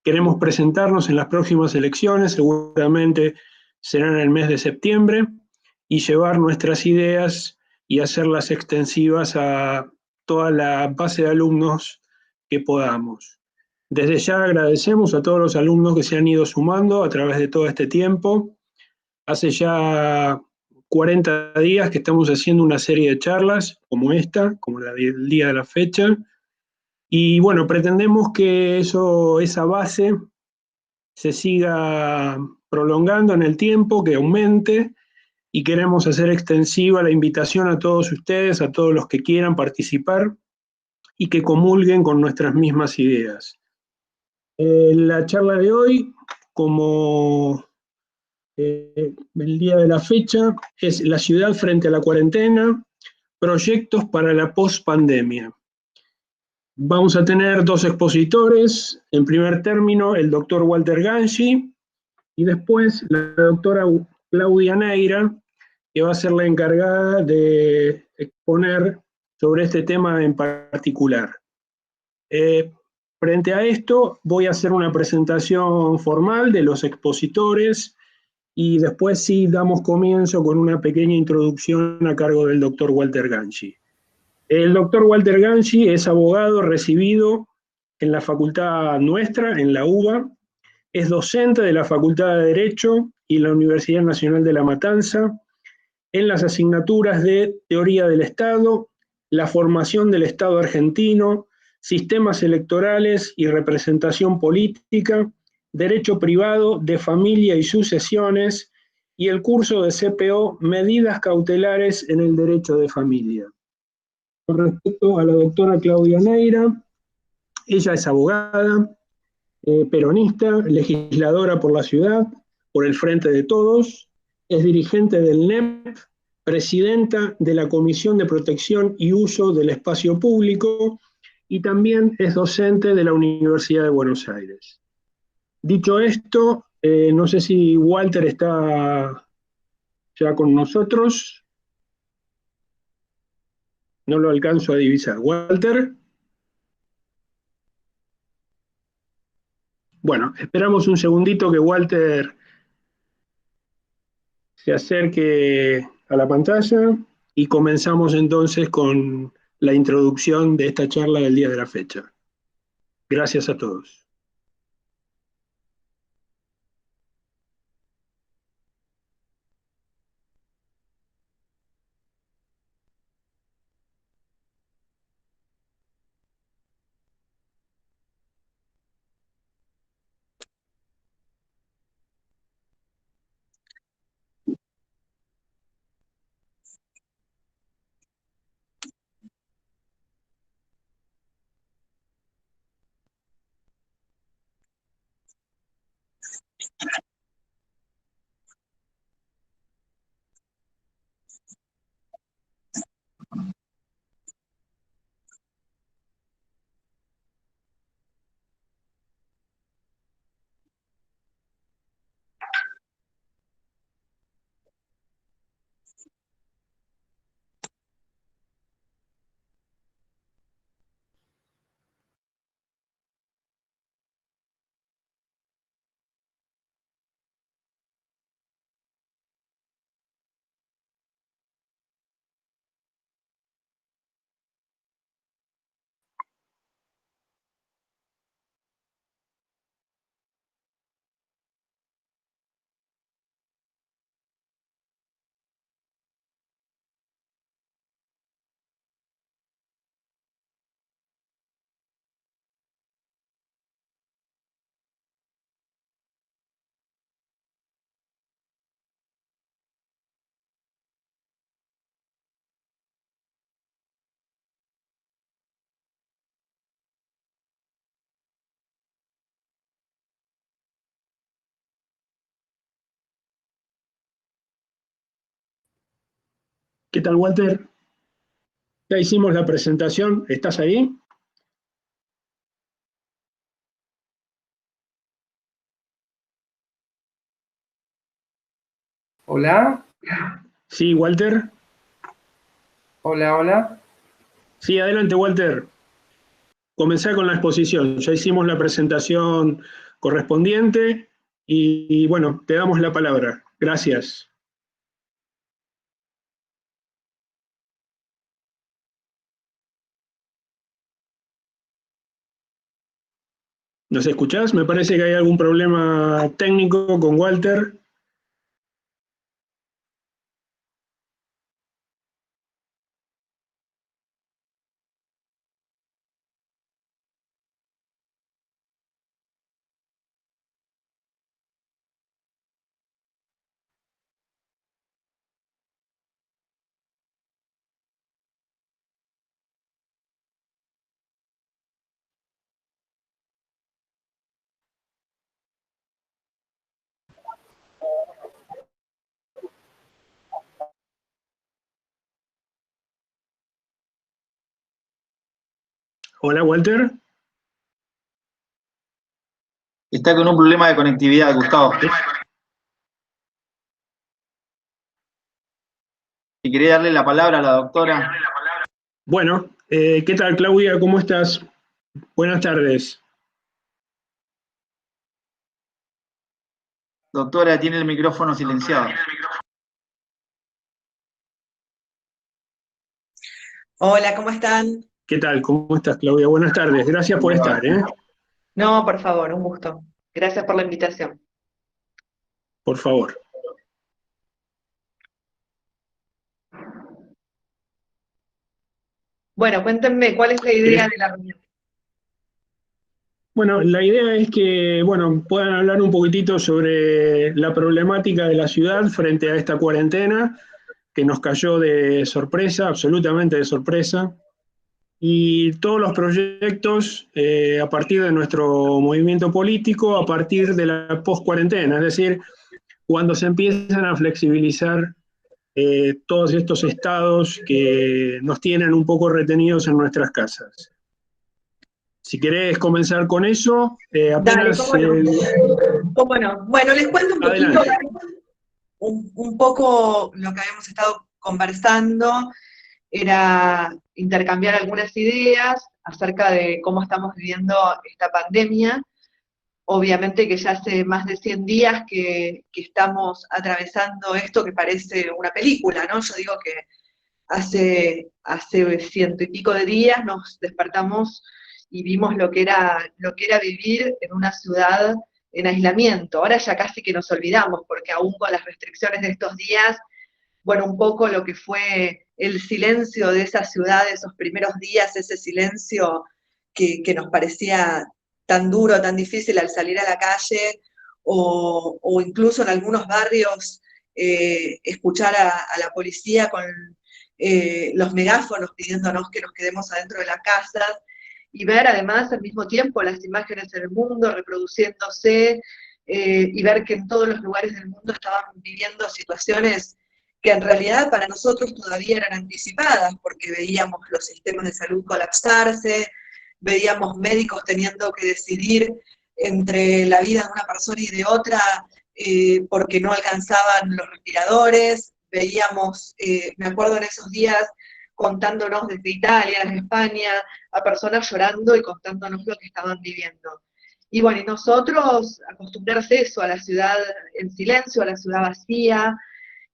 Queremos presentarnos en las próximas elecciones, seguramente será en el mes de septiembre, y llevar nuestras ideas y hacerlas extensivas a toda la base de alumnos que podamos. Desde ya agradecemos a todos los alumnos que se han ido sumando a través de todo este tiempo. Hace ya 40 días que estamos haciendo una serie de charlas como esta, como la del día de la fecha, y bueno, pretendemos que esa base se siga prolongando en el tiempo, que aumente, y queremos hacer extensiva la invitación a todos ustedes, a todos los que quieran participar y que comulguen con nuestras mismas ideas. La charla de hoy, como el día de la fecha, es la ciudad frente a la cuarentena, proyectos para la post-pandemia. Vamos a tener dos expositores, en primer término el doctor Walter Gangi y después la doctora Claudia Neira, que va a ser la encargada de exponer sobre este tema en particular. Frente a esto, voy a hacer una presentación formal de los expositores y después sí damos comienzo con una pequeña introducción a cargo del doctor Walter Gangi. El doctor Walter Gangi es abogado recibido en la facultad nuestra, en la UBA, es docente de la Facultad de Derecho y la Universidad Nacional de La Matanza, en las asignaturas de Teoría del Estado, la formación del Estado argentino, sistemas electorales y representación política, Derecho Privado de Familia y Sucesiones, y el curso de CPO Medidas Cautelares en el Derecho de Familia. Con respecto a la doctora Claudia Neira, ella es abogada, peronista, legisladora por la ciudad, por el Frente de Todos, es dirigente del NEP, presidenta de la Comisión de Protección y Uso del Espacio Público y también es docente de la Universidad de Buenos Aires. Dicho esto, no sé si Walter está ya con nosotros. No lo alcanzo a divisar. ¿Walter? Bueno, esperamos un segundito que Walter se acerque a la pantalla y comenzamos entonces con la introducción de esta charla del día de la fecha. Gracias a todos. ¿Qué tal, Walter? Ya hicimos la presentación. ¿Estás ahí? Hola, Sí, Walter. hola, hola. Sí, adelante, Walter. Comenzá con la exposición. Ya hicimos la presentación correspondiente y bueno, te damos la palabra. Gracias. ¿Nos escuchás? Me parece que hay algún problema técnico con Walter. Hola, Walter. Está con un problema de conectividad, Gustavo. Si quería darle la palabra a la doctora. Bueno, ¿qué tal, Claudia? ¿Cómo estás? Buenas tardes. Doctora, tiene el micrófono silenciado. Hola, ¿cómo están? ¿Qué tal? ¿Cómo estás, Claudia? Buenas tardes. Gracias por estar, ¿eh? No, por favor, un gusto. Gracias por la invitación. Por favor. Bueno, cuéntenme, ¿cuál es la idea de la reunión? Bueno, la idea es que, bueno, puedan hablar un poquitito sobre la problemática de la ciudad frente a esta cuarentena que nos cayó de sorpresa, absolutamente de sorpresa, y todos los proyectos a partir de nuestro movimiento político, a partir de la post-cuarentena, es decir, cuando se empiezan a flexibilizar todos estos estados que nos tienen un poco retenidos en nuestras casas. Si querés comenzar con eso, Dale, apenas... ¿cómo no? ¿Cómo no? Bueno, les cuento un poquito, adelante. un poco lo que habíamos estado conversando, era intercambiar algunas ideas acerca de cómo estamos viviendo esta pandemia. Obviamente que ya hace más de 100 días que estamos atravesando esto que parece una película, ¿no? Yo digo que hace ciento y pico de días nos despertamos y vimos lo que era vivir en una ciudad en aislamiento. Ahora ya casi que nos olvidamos, porque aún con las restricciones de estos días, bueno, un poco lo que fue el silencio de esa ciudad, esos primeros días, ese silencio que nos parecía tan duro, tan difícil al salir a la calle, o incluso en algunos barrios escuchar a la policía con los megáfonos pidiéndonos que nos quedemos adentro de la casa, y ver además al mismo tiempo las imágenes en el mundo reproduciéndose, y ver que en todos los lugares del mundo estaban viviendo situaciones que en realidad para nosotros todavía eran anticipadas, porque veíamos los sistemas de salud colapsarse, veíamos médicos teniendo que decidir entre la vida de una persona y de otra porque no alcanzaban los respiradores, veíamos, me acuerdo en esos días, contándonos desde Italia, desde España, a personas llorando y contándonos lo que estaban viviendo. Y bueno, y nosotros acostumbrarse a eso, a la ciudad en silencio, a la ciudad vacía,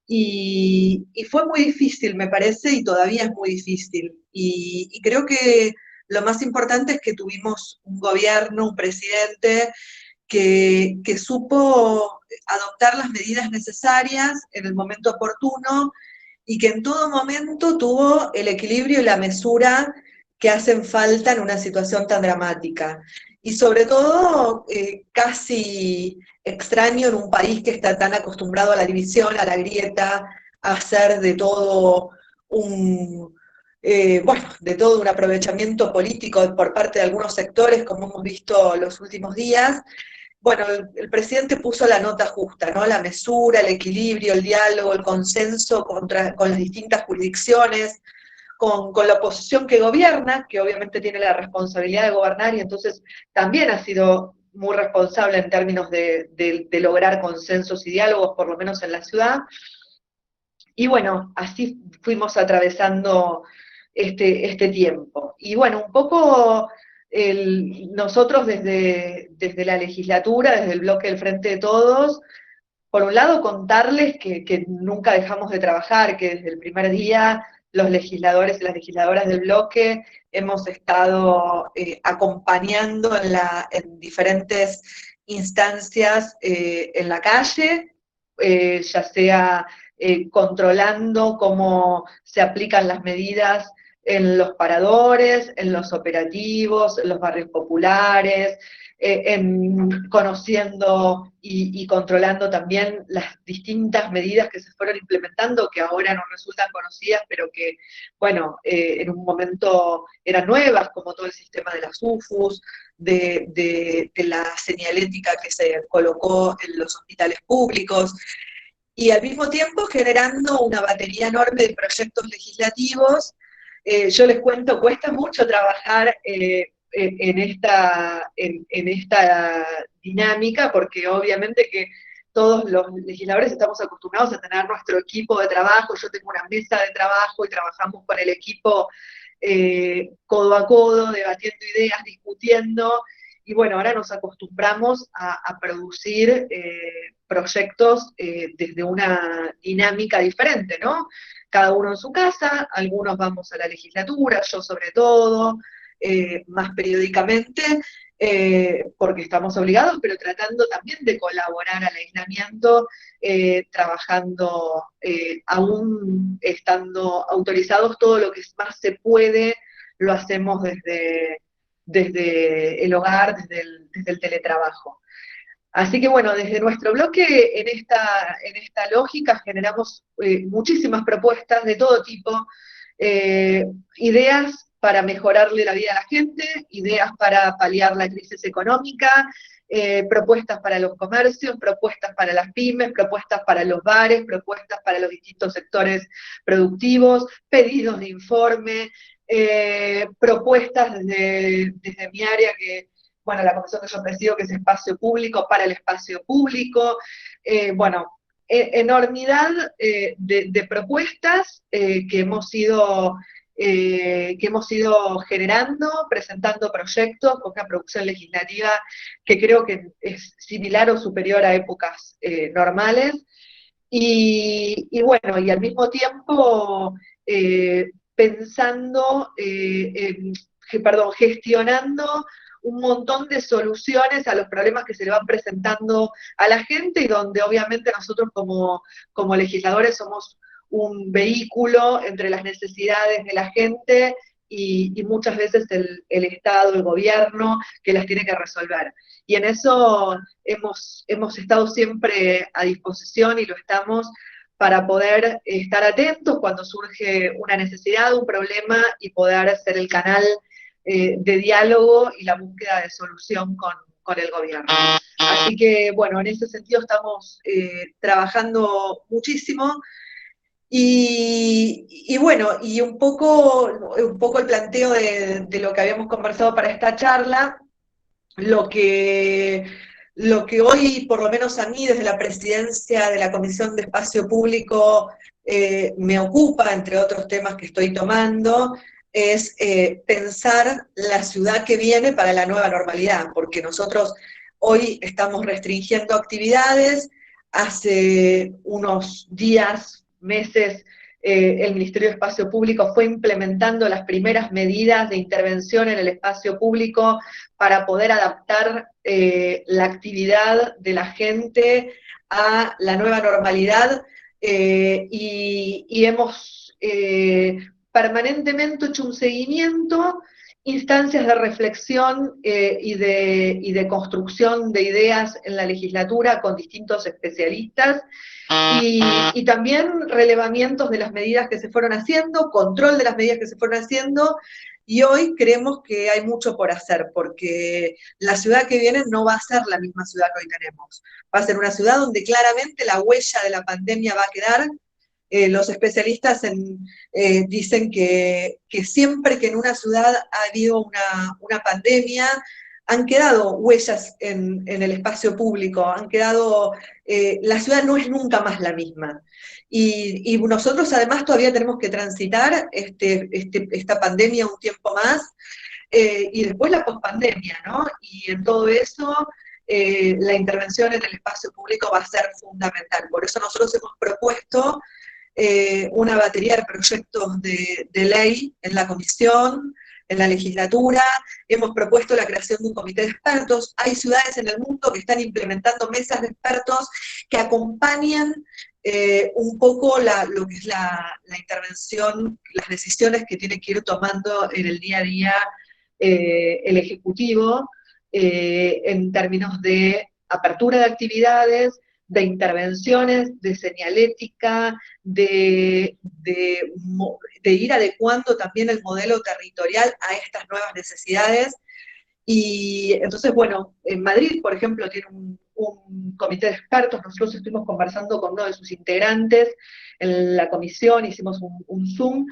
y fue muy difícil, me parece, y todavía es muy difícil. Y creo que lo más importante es que tuvimos un gobierno, un presidente que supo adoptar las medidas necesarias en el momento oportuno y que en todo momento tuvo el equilibrio y la mesura que hacen falta en una situación tan dramática. Y sobre todo, casi extraño en un país que está tan acostumbrado a la división, a la grieta, a hacer de todo bueno, de todo un aprovechamiento político por parte de algunos sectores, como hemos visto los últimos días. Bueno, el presidente puso la nota justa, ¿no? La mesura, el equilibrio, el diálogo, el consenso con las distintas jurisdicciones, con la oposición que gobierna, que obviamente tiene la responsabilidad de gobernar y entonces también ha sido muy responsable en términos de lograr consensos y diálogos, por lo menos en la ciudad. Y bueno, así fuimos atravesando este tiempo. Y bueno, un poco nosotros desde la legislatura, desde el bloque del Frente de Todos, por un lado contarles que nunca dejamos de trabajar, que desde el primer día los legisladores y las legisladoras del bloque hemos estado acompañando en diferentes instancias en la calle, ya sea controlando cómo se aplican las medidas en los paradores, en los operativos, en los barrios populares, conociendo y controlando también las distintas medidas que se fueron implementando, que ahora nos resultan conocidas, pero que, bueno, en un momento eran nuevas, como todo el sistema de las UFUs, de la señalética que se colocó en los hospitales públicos, y al mismo tiempo generando una batería enorme de proyectos legislativos. Yo les cuento, cuesta mucho trabajar en esta dinámica, porque obviamente que todos los legisladores estamos acostumbrados a tener nuestro equipo de trabajo. Yo tengo una mesa de trabajo y trabajamos con el equipo codo a codo, debatiendo ideas, discutiendo, y bueno, ahora nos acostumbramos a producir proyectos desde una dinámica diferente, ¿no? Cada uno en su casa, algunos vamos a la legislatura, yo sobre todo, más periódicamente, porque estamos obligados, pero tratando también de colaborar al aislamiento, trabajando, aún estando autorizados, todo lo que más se puede, lo hacemos desde el hogar, desde el teletrabajo. Así que bueno, desde nuestro bloque, en esta lógica, generamos muchísimas propuestas de todo tipo, ideas para mejorarle la vida a la gente, ideas para paliar la crisis económica, propuestas para los comercios, propuestas para las pymes, propuestas para los bares, propuestas para los distintos sectores productivos, pedidos de informe, propuestas desde mi área, que, bueno, la comisión que yo presido, que es espacio público, para el espacio público, bueno, enormidad de propuestas que hemos ido generando, presentando proyectos con una producción legislativa que creo que es similar o superior a épocas normales, y bueno, y al mismo tiempo gestionando un montón de soluciones a los problemas que se le van presentando a la gente, y donde obviamente nosotros como legisladores somos un vehículo entre las necesidades de la gente y muchas veces el Estado, el gobierno, que las tiene que resolver. Y en eso hemos estado siempre a disposición, y lo estamos, para poder estar atentos cuando surge una necesidad, un problema, y poder ser el canal de diálogo y la búsqueda de solución con el gobierno. Así que, bueno, en ese sentido estamos trabajando muchísimo. Y bueno, y un poco el planteo de lo que habíamos conversado para esta charla, lo que hoy, por lo menos a mí, desde la presidencia de la Comisión de Espacio Público, me ocupa, entre otros temas que estoy tomando, es pensar la ciudad que viene para la nueva normalidad, porque nosotros hoy estamos restringiendo actividades. Hace unos días, meses, el Ministerio de Espacio Público fue implementando las primeras medidas de intervención en el espacio público para poder adaptar la actividad de la gente a la nueva normalidad, y hemos permanentemente hecho un seguimiento, instancias de reflexión y de construcción de ideas en la legislatura con distintos especialistas, y también relevamientos de las medidas que se fueron haciendo, control de las medidas que se fueron haciendo, y hoy creemos que hay mucho por hacer, porque la ciudad que viene no va a ser la misma ciudad que hoy tenemos. Va a ser una ciudad donde claramente la huella de la pandemia va a quedar. Los especialistas dicen que siempre que en una ciudad ha habido una pandemia, han quedado huellas en el espacio público, la ciudad no es nunca más la misma. Y nosotros además todavía tenemos que transitar esta pandemia un tiempo más, y después la pospandemia, ¿no? Y en todo eso, la intervención en el espacio público va a ser fundamental. Por eso nosotros hemos propuesto una batería de proyectos de ley en la comisión, en la legislatura, hemos propuesto la creación de un comité de expertos. Hay ciudades en el mundo que están implementando mesas de expertos que acompañan un poco lo que es la intervención, las decisiones que tiene que ir tomando en el día a día el Ejecutivo en términos de apertura de actividades, de intervenciones, de señalética, de ir adecuando también el modelo territorial a estas nuevas necesidades. Y entonces, bueno, en Madrid, por ejemplo, tiene un comité de expertos. Nosotros estuvimos conversando con uno de sus integrantes en la comisión, hicimos un Zoom,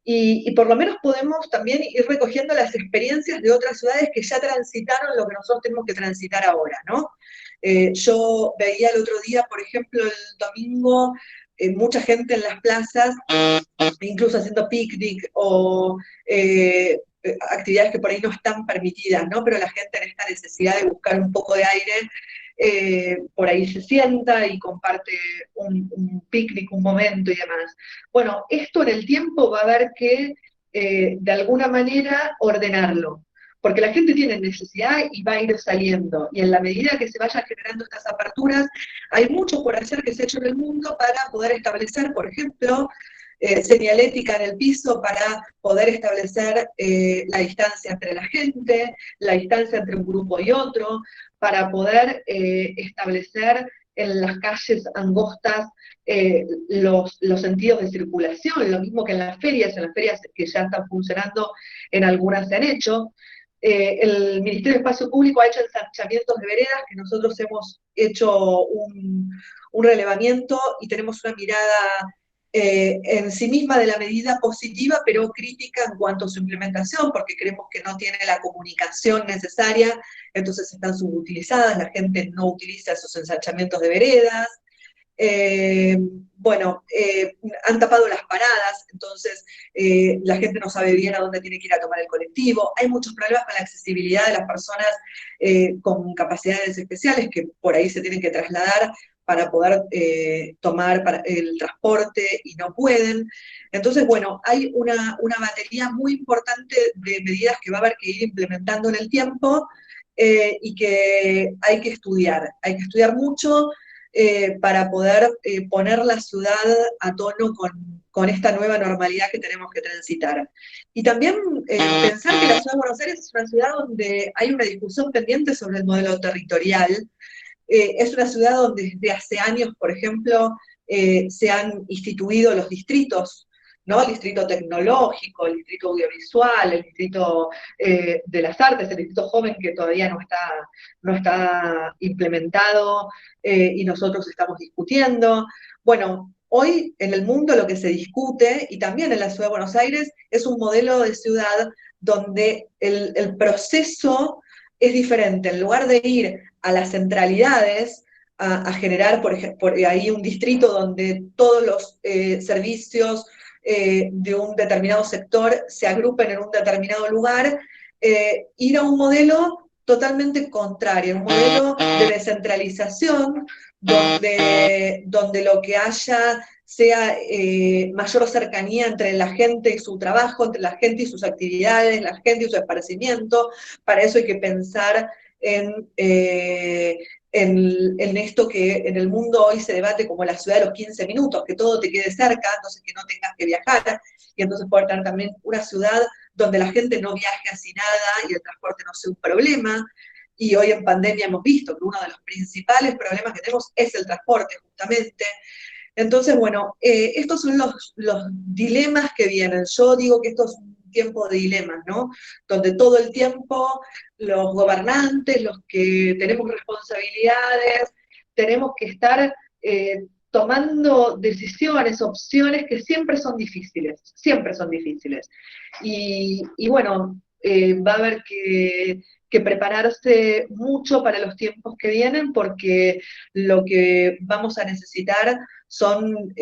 y por lo menos podemos también ir recogiendo las experiencias de otras ciudades que ya transitaron lo que nosotros tenemos que transitar ahora, ¿no? Yo veía el otro día, por ejemplo, el domingo, mucha gente en las plazas, incluso haciendo picnic o actividades que por ahí no están permitidas, ¿no? Pero la gente en esta necesidad de buscar un poco de aire, por ahí se sienta y comparte un picnic, un momento y demás. Bueno, esto en el tiempo va a haber que, de alguna manera, ordenarlo, porque la gente tiene necesidad y va a ir saliendo, y en la medida que se vayan generando estas aperturas, hay mucho por hacer que se ha hecho en el mundo para poder establecer, por ejemplo, señalética en el piso para poder establecer la distancia entre la gente, la distancia entre un grupo y otro, para poder establecer en las calles angostas los sentidos de circulación, lo mismo que en las ferias que ya están funcionando, en algunas se han hecho. El Ministerio de Espacio Público ha hecho ensanchamientos de veredas, que nosotros hemos hecho un relevamiento y tenemos una mirada en sí misma de la medida positiva, pero crítica en cuanto a su implementación, porque creemos que no tiene la comunicación necesaria, entonces están subutilizadas, la gente no utiliza esos ensanchamientos de veredas. Bueno, han tapado las paradas, entonces la gente no sabe bien a dónde tiene que ir a tomar el colectivo. Hay muchos problemas con la accesibilidad de las personas con capacidades especiales que por ahí se tienen que trasladar para poder tomar el transporte y no pueden. Entonces, bueno, hay una batería muy importante de medidas que va a haber que ir implementando en el tiempo y que hay que estudiar mucho para poder poner la ciudad a tono con esta nueva normalidad que tenemos que transitar. Y también pensar que la ciudad de Buenos Aires es una ciudad donde hay una discusión pendiente sobre el modelo territorial. Es una ciudad donde desde hace años, por ejemplo, se han instituido los distritos, ¿no? El distrito tecnológico, el distrito audiovisual, el distrito de las artes, el distrito joven que todavía no está implementado y nosotros estamos discutiendo. Bueno, hoy en el mundo lo que se discute, y también en la ciudad de Buenos Aires, es un modelo de ciudad donde el proceso es diferente. En lugar de ir a las centralidades, a generar por ahí un distrito donde todos los servicios de un determinado sector se agrupen en un determinado lugar, ir a un modelo totalmente contrario, un modelo de descentralización, donde lo que haya sea mayor cercanía entre la gente y su trabajo, entre la gente y sus actividades, la gente y su esparcimiento. Para eso hay que pensar en esto que en el mundo hoy se debate como la ciudad de los 15 minutos, que todo te quede cerca, entonces que no tengas que viajar, y entonces poder tener también una ciudad donde la gente no viaje así nada y el transporte no sea un problema. Y hoy en pandemia hemos visto que uno de los principales problemas que tenemos es el transporte, justamente. Entonces, bueno, estos son los dilemas que vienen. Yo digo que esto es un tiempo de dilemas, ¿no? Donde todo el tiempo los gobernantes, los que tenemos responsabilidades, tenemos que estar tomando decisiones, opciones que siempre son difíciles, siempre son difíciles. Y bueno, va a haber que prepararse mucho para los tiempos que vienen, porque lo que vamos a necesitar son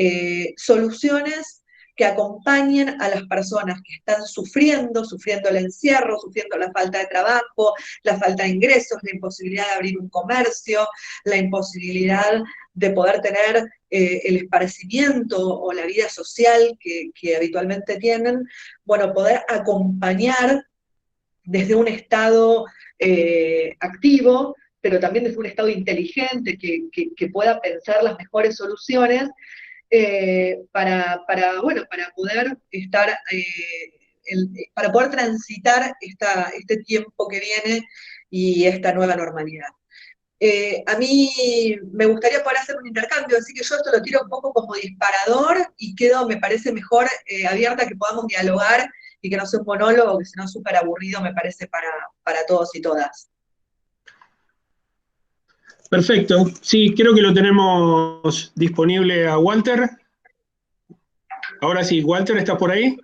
soluciones que acompañen a las personas que están sufriendo el encierro, sufriendo la falta de trabajo, la falta de ingresos, la imposibilidad de abrir un comercio, la imposibilidad de poder tener el esparcimiento o la vida social que habitualmente tienen, bueno, poder acompañar desde un estado activo, pero también desde un estado inteligente que pueda pensar las mejores soluciones para poder estar, para poder transitar este tiempo que viene y esta nueva normalidad. A mí me gustaría poder hacer un intercambio, así que yo esto lo tiro un poco como disparador y quedo, me parece mejor, abierta a que podamos dialogar y que no sea un monólogo, que si no es súper aburrido, me parece, para todos y todas. Perfecto. Sí, creo que lo tenemos disponible a Walter. Ahora sí, Walter, ¿estás por ahí?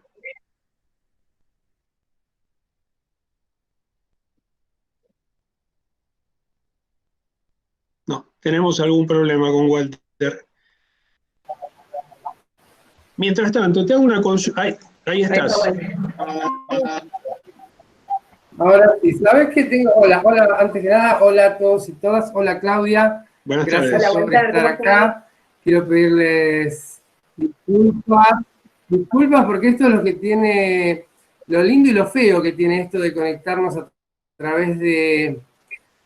No, tenemos algún problema con Walter. Mientras tanto, te hago una consulta. Ahí estás. Ahora sí, ¿sabes qué tengo? Hola, antes que nada, hola a todos y todas. Hola, Claudia. Buenas Gracias tardes. por estar acá. Quiero pedirles disculpas porque esto es lo que tiene, lo lindo y lo feo que tiene esto de conectarnos a través de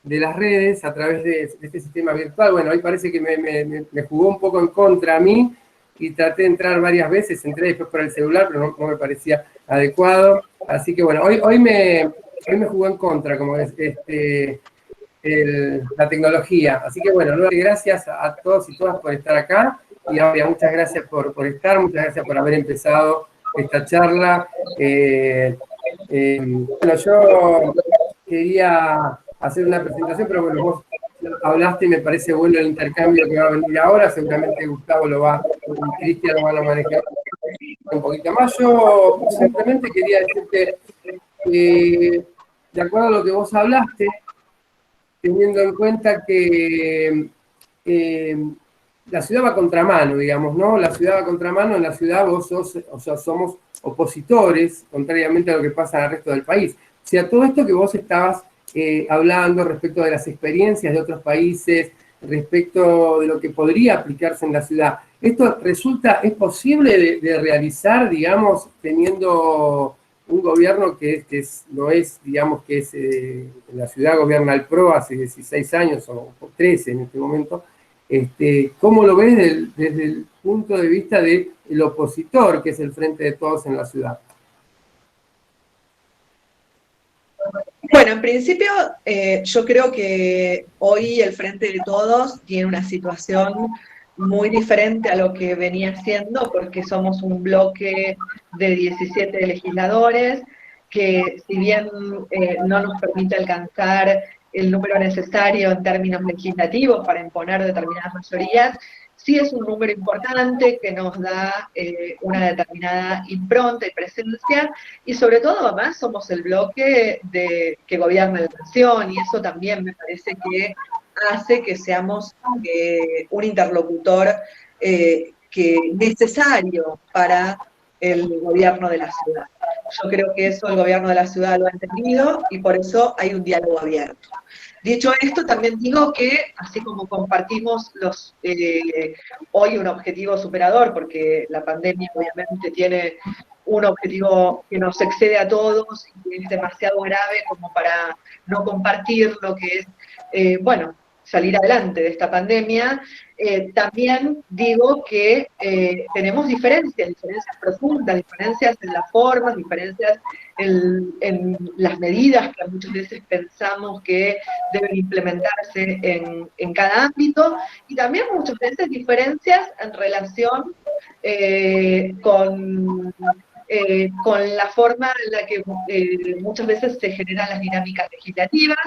las redes, a través de este sistema virtual. Bueno, hoy parece que me jugó un poco en contra a mí y traté de entrar varias veces, entré después por el celular, pero no me parecía adecuado. Así que bueno, hoy me jugó en contra, como es la tecnología. Así que bueno, gracias a todos y todas por estar acá. Y ahora muchas gracias por estar, muchas gracias por haber empezado esta charla. Bueno, yo quería hacer una presentación, pero bueno, vos hablaste y me parece bueno el intercambio que va a venir ahora. Seguramente Gustavo y Cristian lo van a manejar un poquito más. Yo simplemente quería decirte, de acuerdo a lo que vos hablaste, teniendo en cuenta que la ciudad va a contramano, digamos, ¿no? La ciudad va a contramano, en la ciudad vos somos opositores, contrariamente a lo que pasa en el resto del país. O sea, todo esto que vos estabas hablando respecto de las experiencias de otros países, respecto de lo que podría aplicarse en la ciudad, ¿esto es posible de realizar, digamos, teniendo un gobierno no es, digamos, que es, la ciudad gobierna el PRO hace 16 años o 13 en este momento? ¿Cómo lo ves desde el punto de vista del opositor, que es el Frente de Todos en la ciudad? Bueno, en principio yo creo que hoy el Frente de Todos tiene una situación muy diferente a lo que venía siendo, porque somos un bloque de 17 legisladores que, si bien no nos permite alcanzar el número necesario en términos legislativos para imponer determinadas mayorías, sí es un número importante que nos da una determinada impronta y presencia, y sobre todo además somos el bloque que gobierna la nación, y eso también me parece que hace que seamos un interlocutor necesario para el gobierno de la ciudad. Yo creo que eso el gobierno de la ciudad lo ha entendido y por eso hay un diálogo abierto. Dicho esto, también digo que, así como compartimos hoy un objetivo superador, porque la pandemia obviamente tiene un objetivo que nos excede a todos y que es demasiado grave como para no compartir lo que es, salir adelante de esta pandemia, también digo que tenemos diferencias profundas, diferencias en las formas, diferencias en las medidas que muchas veces pensamos que deben implementarse en cada ámbito, y también muchas veces diferencias en relación con la forma en la que muchas veces se generan las dinámicas legislativas,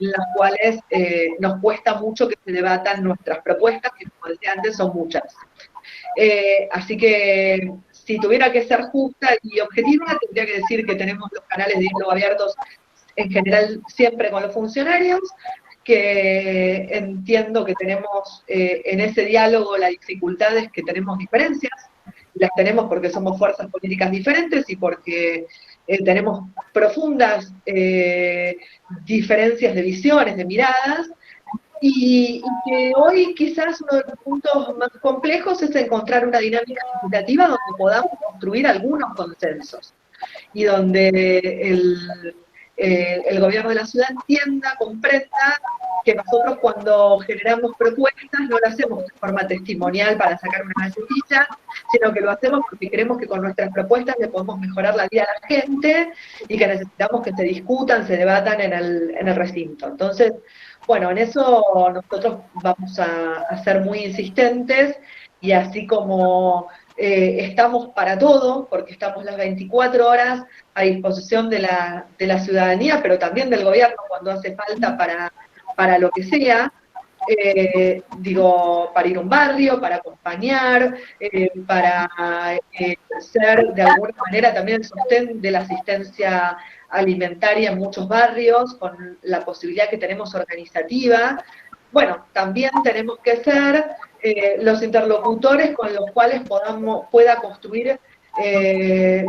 en las cuales nos cuesta mucho que se debatan nuestras propuestas, que como decía antes son muchas. Así que si tuviera que ser justa y objetiva, tendría que decir que tenemos los canales de diálogo abiertos en general siempre con los funcionarios, que entiendo que tenemos en ese diálogo la dificultad es que tenemos diferencias las tenemos porque somos fuerzas políticas diferentes y porque tenemos profundas diferencias de visiones, de miradas, y que hoy quizás uno de los puntos más complejos es encontrar una dinámica legislativa donde podamos construir algunos consensos y donde el gobierno de la ciudad entienda, comprenda que nosotros cuando generamos propuestas no lo hacemos de forma testimonial para sacar una gacetilla, sino que lo hacemos porque creemos que con nuestras propuestas le podemos mejorar la vida a la gente y que necesitamos que se discutan, se debatan en el recinto. Entonces, bueno, en eso nosotros vamos a ser muy insistentes y así como estamos para todo, porque estamos las 24 horas a disposición de la ciudadanía, pero también del gobierno cuando hace falta para lo que sea, para ir a un barrio, para acompañar, para ser de alguna manera también el sostén de la asistencia alimentaria en muchos barrios, con la posibilidad que tenemos organizativa. Bueno, también tenemos que ser los interlocutores con los cuales pueda construir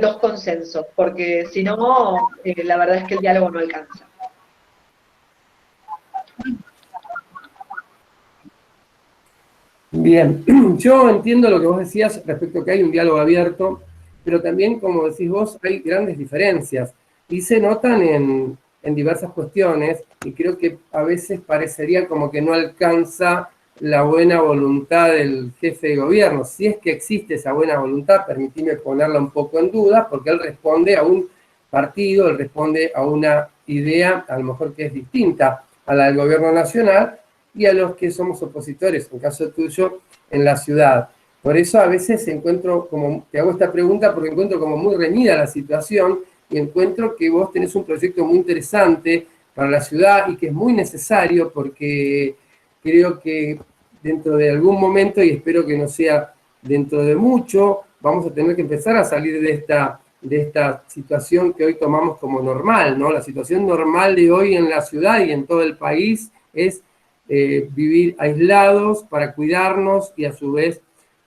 los consensos, porque si no, la verdad es que el diálogo no alcanza. Bien, yo entiendo lo que vos decías respecto a que hay un diálogo abierto, pero también, como decís vos, hay grandes diferencias y se notan en diversas cuestiones y creo que a veces parecería como que no alcanza la buena voluntad del jefe de gobierno. Si es que existe esa buena voluntad, permitime ponerla un poco en duda, porque él responde a un partido, él responde a una idea a lo mejor que es distinta a la del gobierno nacional, y a los que somos opositores, en caso tuyo, en la ciudad. Por eso a veces te hago esta pregunta porque encuentro como muy reñida la situación y encuentro que vos tenés un proyecto muy interesante para la ciudad y que es muy necesario porque creo que dentro de algún momento, y espero que no sea dentro de mucho, vamos a tener que empezar a salir de esta situación que hoy tomamos como normal, ¿no? La situación normal de hoy en la ciudad y en todo el país es vivir aislados para cuidarnos y a su vez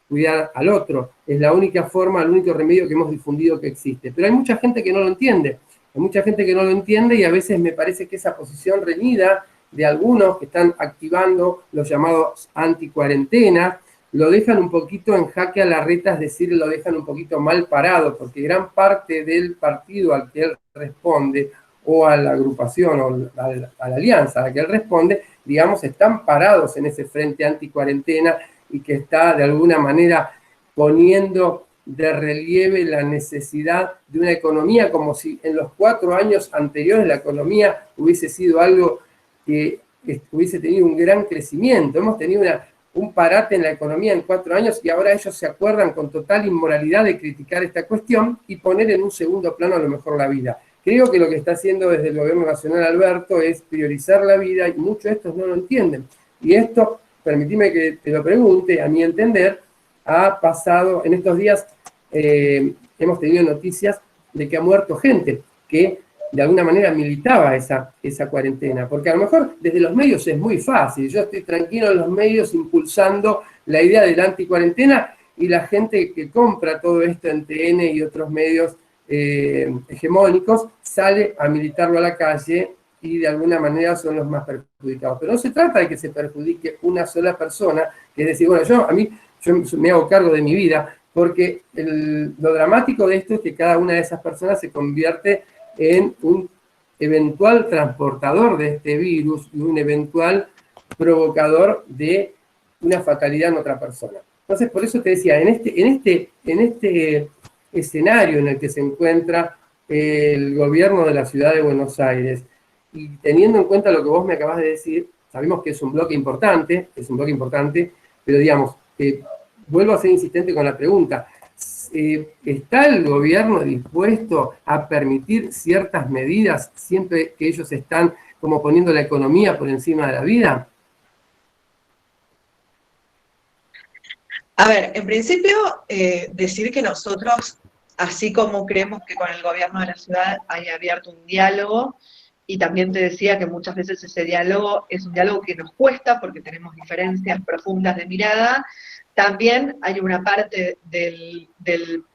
cuidar al otro. Es la única forma, el único remedio que hemos difundido que existe. Pero hay mucha gente que no lo entiende. Hay mucha gente que no lo entiende y a veces me parece que esa posición reñida de algunos que están activando los llamados anticuarentena lo dejan un poquito en jaque a la reta, es decir, lo dejan un poquito mal parado, porque gran parte del partido al que él responde o a la agrupación o a la alianza a la que él responde, digamos, están parados en ese frente anticuarentena y que está de alguna manera poniendo de relieve la necesidad de una economía como si en los 4 años anteriores la economía hubiese sido algo que hubiese tenido un gran crecimiento. Hemos tenido un parate en la economía en 4 años y ahora ellos se acuerdan con total inmoralidad de criticar esta cuestión y poner en un segundo plano a lo mejor la vida. Creo que lo que está haciendo desde el gobierno nacional Alberto es priorizar la vida y muchos de estos no lo entienden. Y esto, permitime que te lo pregunte, a mi entender, ha pasado, en estos días hemos tenido noticias de que ha muerto gente que de alguna manera militaba esa cuarentena, porque a lo mejor desde los medios es muy fácil, yo estoy tranquilo en los medios impulsando la idea de la anticuarentena y la gente que compra todo esto en TN y otros medios hegemónicos sale a militarlo a la calle y de alguna manera son los más perjudicados. Pero no se trata de que se perjudique una sola persona, que es decir, bueno, yo me hago cargo de mi vida, porque lo dramático de esto es que cada una de esas personas se convierte en un eventual transportador de este virus y un eventual provocador de una fatalidad en otra persona. Entonces, por eso te decía, en este escenario en el que se encuentra el gobierno de la ciudad de Buenos Aires, y teniendo en cuenta lo que vos me acabas de decir, sabemos que es un bloque importante, pero digamos, vuelvo a ser insistente con la pregunta, ¿está el gobierno dispuesto a permitir ciertas medidas siempre que ellos están como poniendo la economía por encima de la vida? A ver, en principio, decir que nosotros, así como creemos que con el gobierno de la ciudad hay abierto un diálogo, y también te decía que muchas veces ese diálogo es un diálogo que nos cuesta porque tenemos diferencias profundas de mirada, También hay una parte del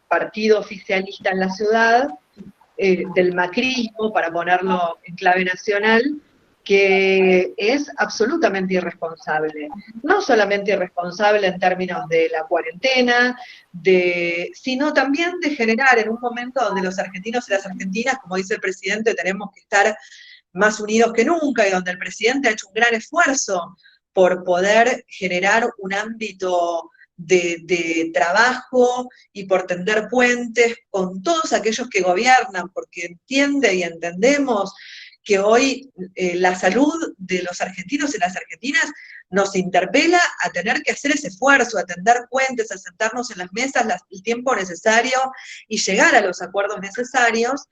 partido oficialista en la ciudad, del macrismo, para ponerlo en clave nacional, que es absolutamente irresponsable. No solamente irresponsable en términos de la cuarentena, sino también de generar en un momento donde los argentinos y las argentinas, como dice el presidente, tenemos que estar más unidos que nunca, y donde el presidente ha hecho un gran esfuerzo por poder generar un ámbito de trabajo y por tender puentes con todos aquellos que gobiernan, porque entiende y entendemos que hoy la salud de los argentinos y las argentinas nos interpela a tener que hacer ese esfuerzo, a tender puentes, a sentarnos en las mesas el tiempo necesario y llegar a los acuerdos necesarios.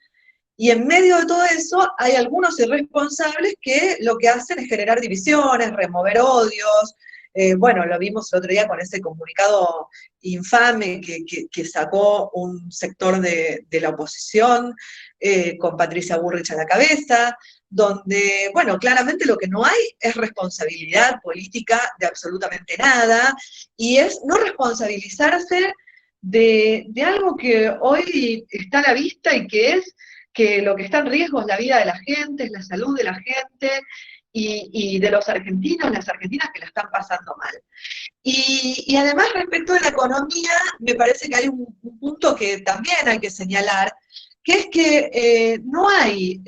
Y en medio de todo eso hay algunos irresponsables que lo que hacen es generar divisiones, remover odios. Bueno, lo vimos el otro día con ese comunicado infame que sacó un sector de la oposición, con Patricia Bullrich a la cabeza, donde, bueno, claramente lo que no hay es responsabilidad política de absolutamente nada, y es no responsabilizarse de algo que hoy está a la vista y que es que lo que está en riesgo es la vida de la gente, es la salud de la gente y de los argentinos, las argentinas que la están pasando mal. Y además, respecto de la economía, me parece que hay un punto que también hay que señalar, que es que no hay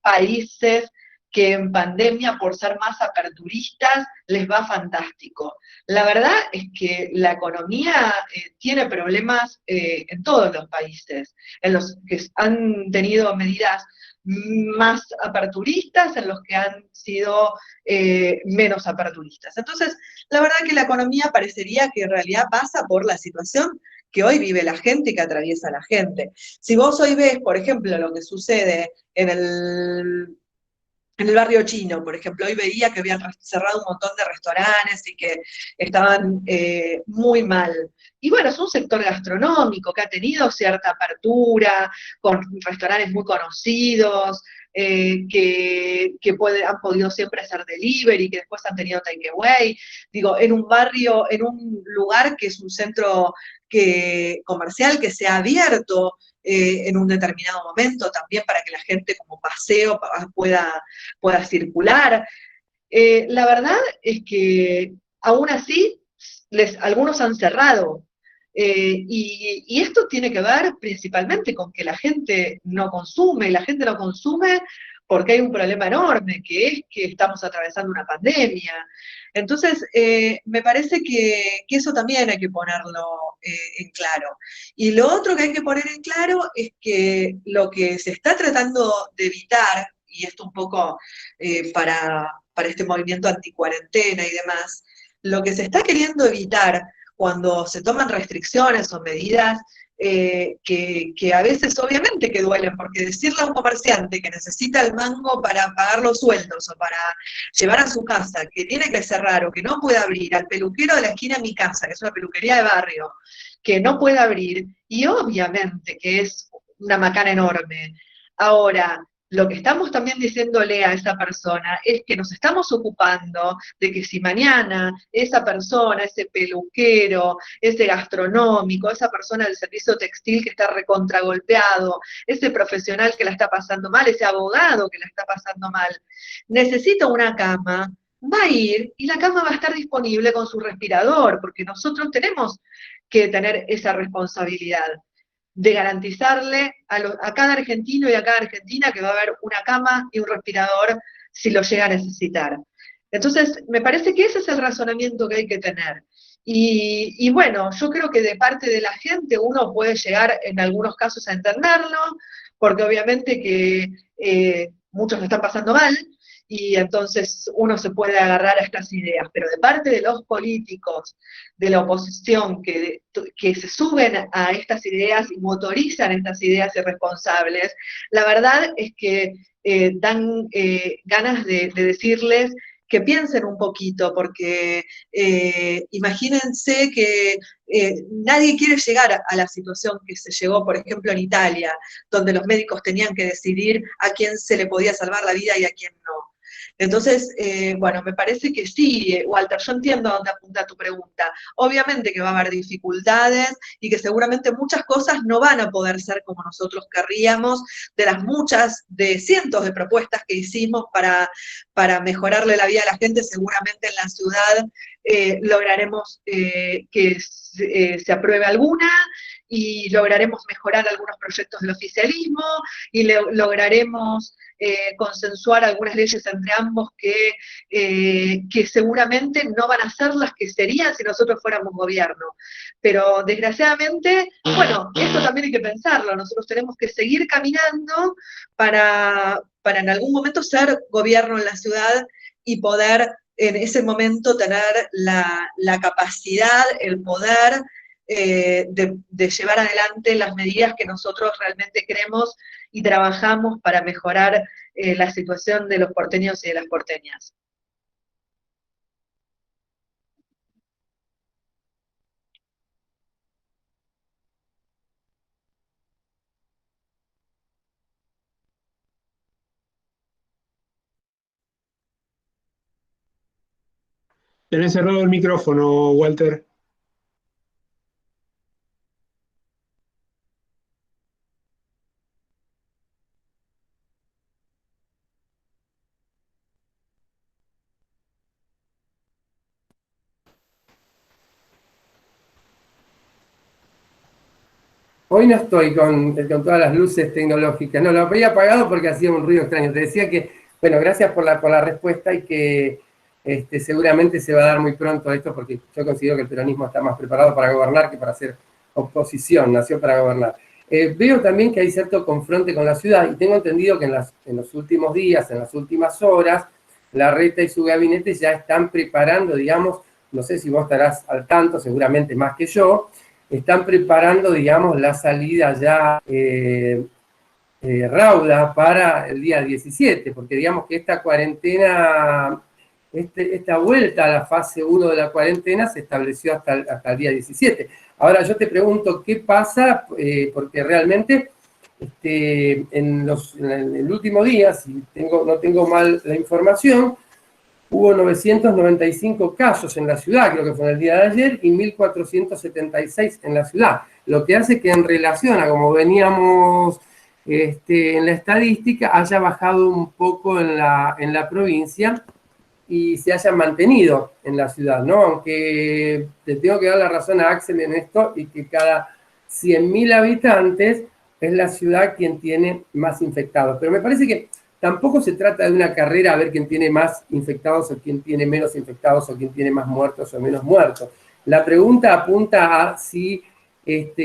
países que en pandemia, por ser más aperturistas, les va fantástico. La verdad es que la economía tiene problemas en todos los países, en los que han tenido medidas más aperturistas, en los que han sido menos aperturistas. Entonces, la verdad que la economía parecería que en realidad pasa por la situación que hoy vive la gente y que atraviesa la gente. Si vos hoy ves, por ejemplo, lo que sucede en el barrio chino, por ejemplo, hoy veía que habían cerrado un montón de restaurantes y que estaban muy mal. Y bueno, es un sector gastronómico que ha tenido cierta apertura, con restaurantes muy conocidos, que han podido siempre hacer delivery, que después han tenido takeaway. Digo, en un barrio, en un lugar que es un centro comercial que se ha abierto en un determinado momento, también para que la gente como paseo pueda circular. La verdad es que aún así algunos han cerrado. Y esto tiene que ver principalmente con que la gente no consume, y la gente no consume porque hay un problema enorme, que es que estamos atravesando una pandemia. Entonces, me parece que eso también hay que ponerlo en claro. Y lo otro que hay que poner en claro es que lo que se está tratando de evitar, y esto un poco para este movimiento anticuarentena y demás, lo que se está queriendo evitar cuando se toman restricciones o medidas que a veces obviamente que duelen, porque decirle a un comerciante que necesita el mango para pagar los sueldos o para llevar a su casa, que tiene que cerrar o que no puede abrir, al peluquero de la esquina de mi casa, que es una peluquería de barrio, que no puede abrir, y obviamente que es una macana enorme. Ahora, lo que estamos también diciéndole a esa persona es que nos estamos ocupando de que si mañana esa persona, ese peluquero, ese gastronómico, esa persona del servicio textil que está recontragolpeado, ese profesional que la está pasando mal, ese abogado que la está pasando mal, necesita una cama, va a ir y la cama va a estar disponible con su respirador, porque nosotros tenemos que tener esa responsabilidad de garantizarle a cada argentino y a cada argentina que va a haber una cama y un respirador si lo llega a necesitar. Entonces, me parece que ese es el razonamiento que hay que tener. Y bueno, yo creo que de parte de la gente uno puede llegar en algunos casos a entenderlo, porque obviamente que muchos lo están pasando mal, y entonces uno se puede agarrar a estas ideas, pero de parte de los políticos, de la oposición, que se suben a estas ideas y motorizan estas ideas irresponsables, la verdad es que dan ganas de decirles que piensen un poquito, porque imagínense que nadie quiere llegar a la situación que se llegó, por ejemplo, en Italia, donde los médicos tenían que decidir a quién se le podía salvar la vida y a quién no. Entonces, bueno, me parece que sí, Walter, yo entiendo a dónde apunta tu pregunta. Obviamente que va a haber dificultades y que seguramente muchas cosas no van a poder ser como nosotros querríamos, de las muchas, de cientos de propuestas que hicimos para mejorarle la vida a la gente, seguramente en la ciudad lograremos que se apruebe alguna, y lograremos mejorar algunos proyectos del oficialismo, y lograremos consensuar algunas leyes entre ambos que seguramente no van a ser las que serían si nosotros fuéramos gobierno. Pero desgraciadamente, bueno, esto también hay que pensarlo, nosotros tenemos que seguir caminando para en algún momento ser gobierno en la ciudad y poder en ese momento tener la capacidad, el poder de llevar adelante las medidas que nosotros realmente queremos y trabajamos para mejorar la situación de los porteños y de las porteñas. Tenés cerrado el micrófono, Walter. Hoy no estoy con todas las luces tecnológicas, no, lo había apagado porque hacía un ruido extraño. Te decía que, bueno, gracias por la respuesta y que seguramente se va a dar muy pronto esto, porque yo considero que el peronismo está más preparado para gobernar que para hacer oposición, nació para gobernar. Veo también que hay cierto confronte con la ciudad y tengo entendido que en los últimos días, en las últimas horas, Larreta y su gabinete ya están preparando, digamos, no sé si vos estarás al tanto, seguramente más que yo, están preparando, digamos, la salida ya rauda para el día 17, porque digamos que esta cuarentena, esta vuelta a la fase 1 de la cuarentena se estableció hasta el día 17. Ahora yo te pregunto, ¿qué pasa? Porque realmente en el último día, si no tengo mal la información, hubo 995 casos en la ciudad, creo que fue en el día de ayer, y 1.476 en la ciudad. Lo que hace que en relación a como veníamos en la estadística, haya bajado un poco en la provincia y se haya mantenido en la ciudad, ¿no? Aunque te tengo que dar la razón a Axel en esto, y que cada 100.000 habitantes es la ciudad quien tiene más infectados. Pero me parece que tampoco se trata de una carrera a ver quién tiene más infectados o quién tiene menos infectados o quién tiene más muertos o menos muertos. La pregunta apunta a si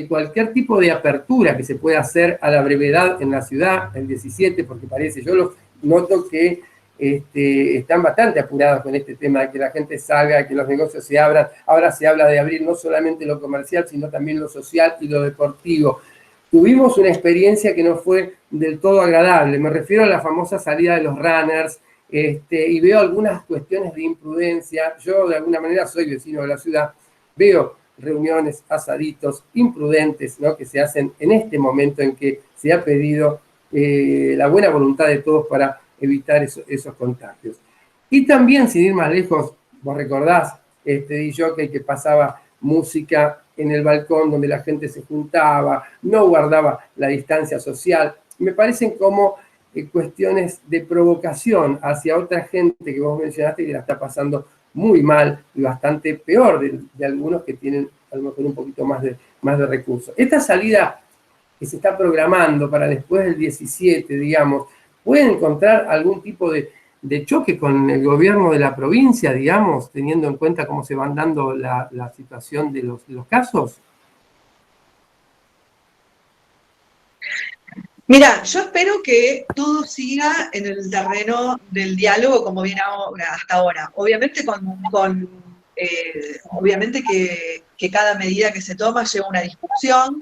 cualquier tipo de apertura que se pueda hacer a la brevedad en la ciudad, el 17, porque parece, yo noto que están bastante apurados con este tema de que la gente salga, que los negocios se abran. Ahora se habla de abrir no solamente lo comercial, sino también lo social y lo deportivo. Tuvimos una experiencia que no fue del todo agradable. Me refiero a la famosa salida de los runners, y veo algunas cuestiones de imprudencia. Yo, de alguna manera, soy vecino de la ciudad. Veo reuniones, asaditos imprudentes, ¿no?, que se hacen en este momento en que se ha pedido la buena voluntad de todos para evitar esos contagios. Y también, sin ir más lejos, vos recordás DJ que pasaba música en el balcón donde la gente se juntaba, no guardaba la distancia social. Me parecen como cuestiones de provocación hacia otra gente que vos mencionaste que la está pasando muy mal y bastante peor de algunos que tienen a lo mejor un poquito más de recursos. Esta salida que se está programando para después del 17, digamos, ¿puede encontrar algún tipo de choque con el gobierno de la provincia, digamos, teniendo en cuenta cómo se van dando la situación de los casos? Mira, yo espero que todo siga en el terreno del diálogo como viene hasta ahora. Obviamente obviamente que cada medida que se toma lleva una discusión.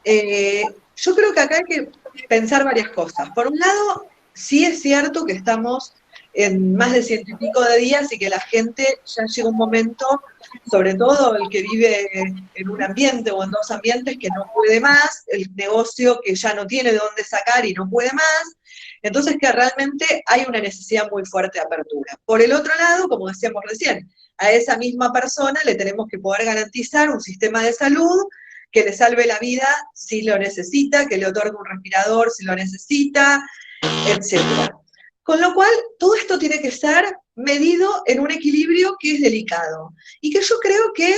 Yo creo que acá hay que pensar varias cosas. Por un lado, sí es cierto que estamos en más de 100 y pico de días y que la gente ya llega un momento, sobre todo el que vive en un ambiente o en dos ambientes, que no puede más, el negocio que ya no tiene de dónde sacar y no puede más, entonces que realmente hay una necesidad muy fuerte de apertura. Por el otro lado, como decíamos recién, a esa misma persona le tenemos que poder garantizar un sistema de salud que le salve la vida si lo necesita, que le otorgue un respirador si lo necesita, etc. Con lo cual, todo esto tiene que ser medido en un equilibrio que es delicado y que yo creo que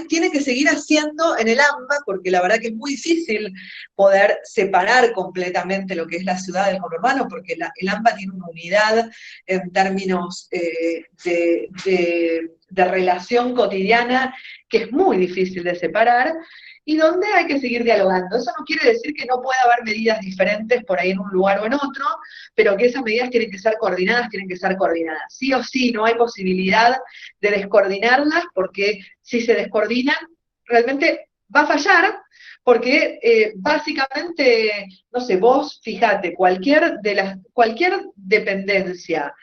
tiene que seguir haciendo en el AMBA, porque la verdad que es muy difícil poder separar completamente lo que es la ciudad del conurbano, porque el AMBA tiene una unidad en términos de relación cotidiana que es muy difícil de separar, y donde hay que seguir dialogando. Eso no quiere decir que no pueda haber medidas diferentes por ahí en un lugar o en otro, pero que esas medidas tienen que ser coordinadas, sí o sí, no hay posibilidad de descoordinarlas, porque si se descoordinan, realmente va a fallar, porque básicamente, no sé, vos fíjate, cualquier dependencia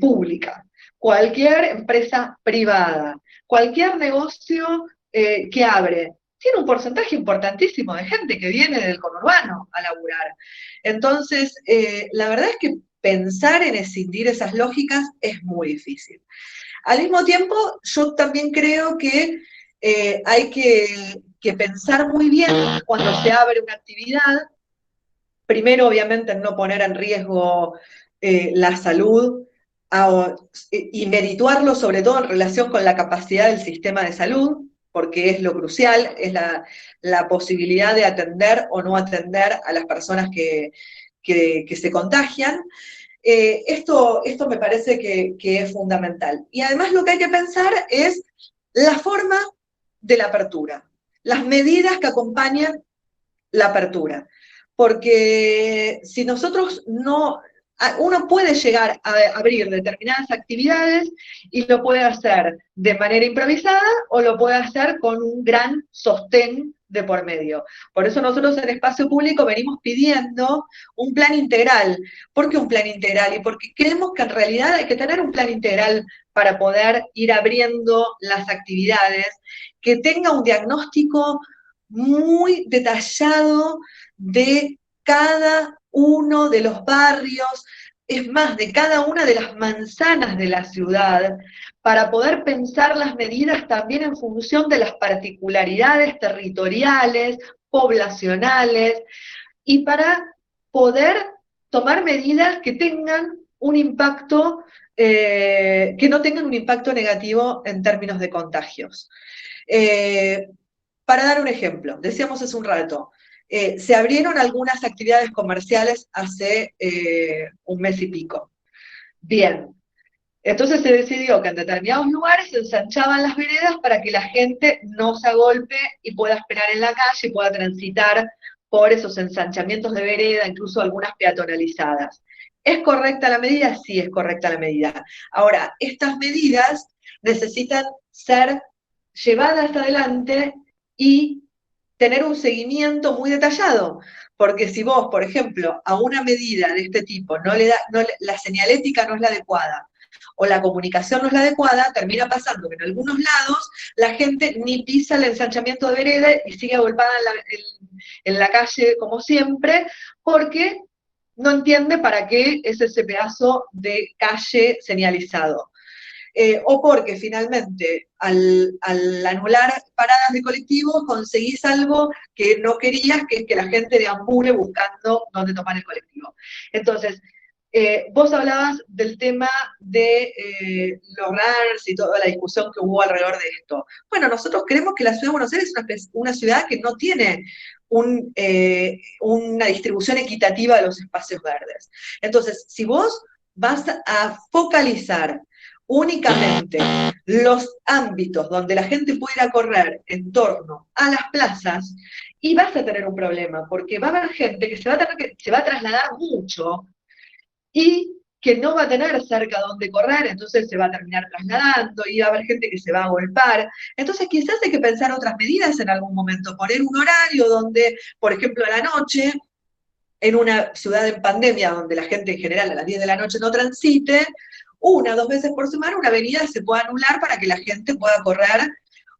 pública, cualquier empresa privada, cualquier negocio que abre, tiene un porcentaje importantísimo de gente que viene del conurbano a laburar. Entonces, la verdad es que pensar en escindir esas lógicas es muy difícil. Al mismo tiempo, yo también creo que hay que pensar muy bien cuando se abre una actividad, primero obviamente en no poner en riesgo la salud y merituarlo sobre todo en relación con la capacidad del sistema de salud, porque es lo crucial, es la posibilidad de atender o no atender a las personas que se contagian. Esto me parece que es fundamental. Y además lo que hay que pensar es la forma de la apertura, las medidas que acompañan la apertura. Porque si nosotros no, uno puede llegar a abrir determinadas actividades y lo puede hacer de manera improvisada o lo puede hacer con un gran sostén de por medio. Por eso nosotros en Espacio Público venimos pidiendo un plan integral. ¿Por qué un plan integral? Y porque creemos que en realidad hay que tener un plan integral para poder ir abriendo las actividades, que tenga un diagnóstico muy detallado de cada uno de los barrios, es más, de cada una de las manzanas de la ciudad, para poder pensar las medidas también en función de las particularidades territoriales, poblacionales, y para poder tomar medidas que tengan un impacto, que no tengan un impacto negativo en términos de contagios. Para dar un ejemplo, decíamos hace un rato, se abrieron algunas actividades comerciales hace un mes y pico. Bien, entonces se decidió que en determinados lugares se ensanchaban las veredas para que la gente no se agolpe y pueda esperar en la calle y pueda transitar por esos ensanchamientos de vereda, incluso algunas peatonalizadas. ¿Es correcta la medida? Sí, es correcta la medida. Ahora, estas medidas necesitan ser llevadas adelante y tener un seguimiento muy detallado, porque si vos, por ejemplo, a una medida de este tipo la señalética no es la adecuada, o la comunicación no es la adecuada, termina pasando que en algunos lados la gente ni pisa el ensanchamiento de vereda y sigue agolpada en la calle como siempre, porque no entiende para qué es ese pedazo de calle señalizado. O porque finalmente al anular paradas de colectivos conseguís algo que no querías, que es que la gente deambule buscando dónde tomar el colectivo. Entonces, vos hablabas del tema de los runners y toda la discusión que hubo alrededor de esto. Bueno, nosotros creemos que la ciudad de Buenos Aires es una ciudad que no tiene una distribución equitativa de los espacios verdes. Entonces, si vos vas a focalizar únicamente los ámbitos donde la gente puede ir a correr en torno a las plazas, y vas a tener un problema, porque va a haber gente que se va a trasladar mucho y que no va a tener cerca donde correr, entonces se va a terminar trasladando y va a haber gente que se va a golpear. Entonces quizás hay que pensar otras medidas en algún momento, poner un horario donde, por ejemplo, a la noche, en una ciudad en pandemia donde la gente en general a las 10 de la noche no transite, 1 o 2 veces por semana una avenida se puede anular para que la gente pueda correr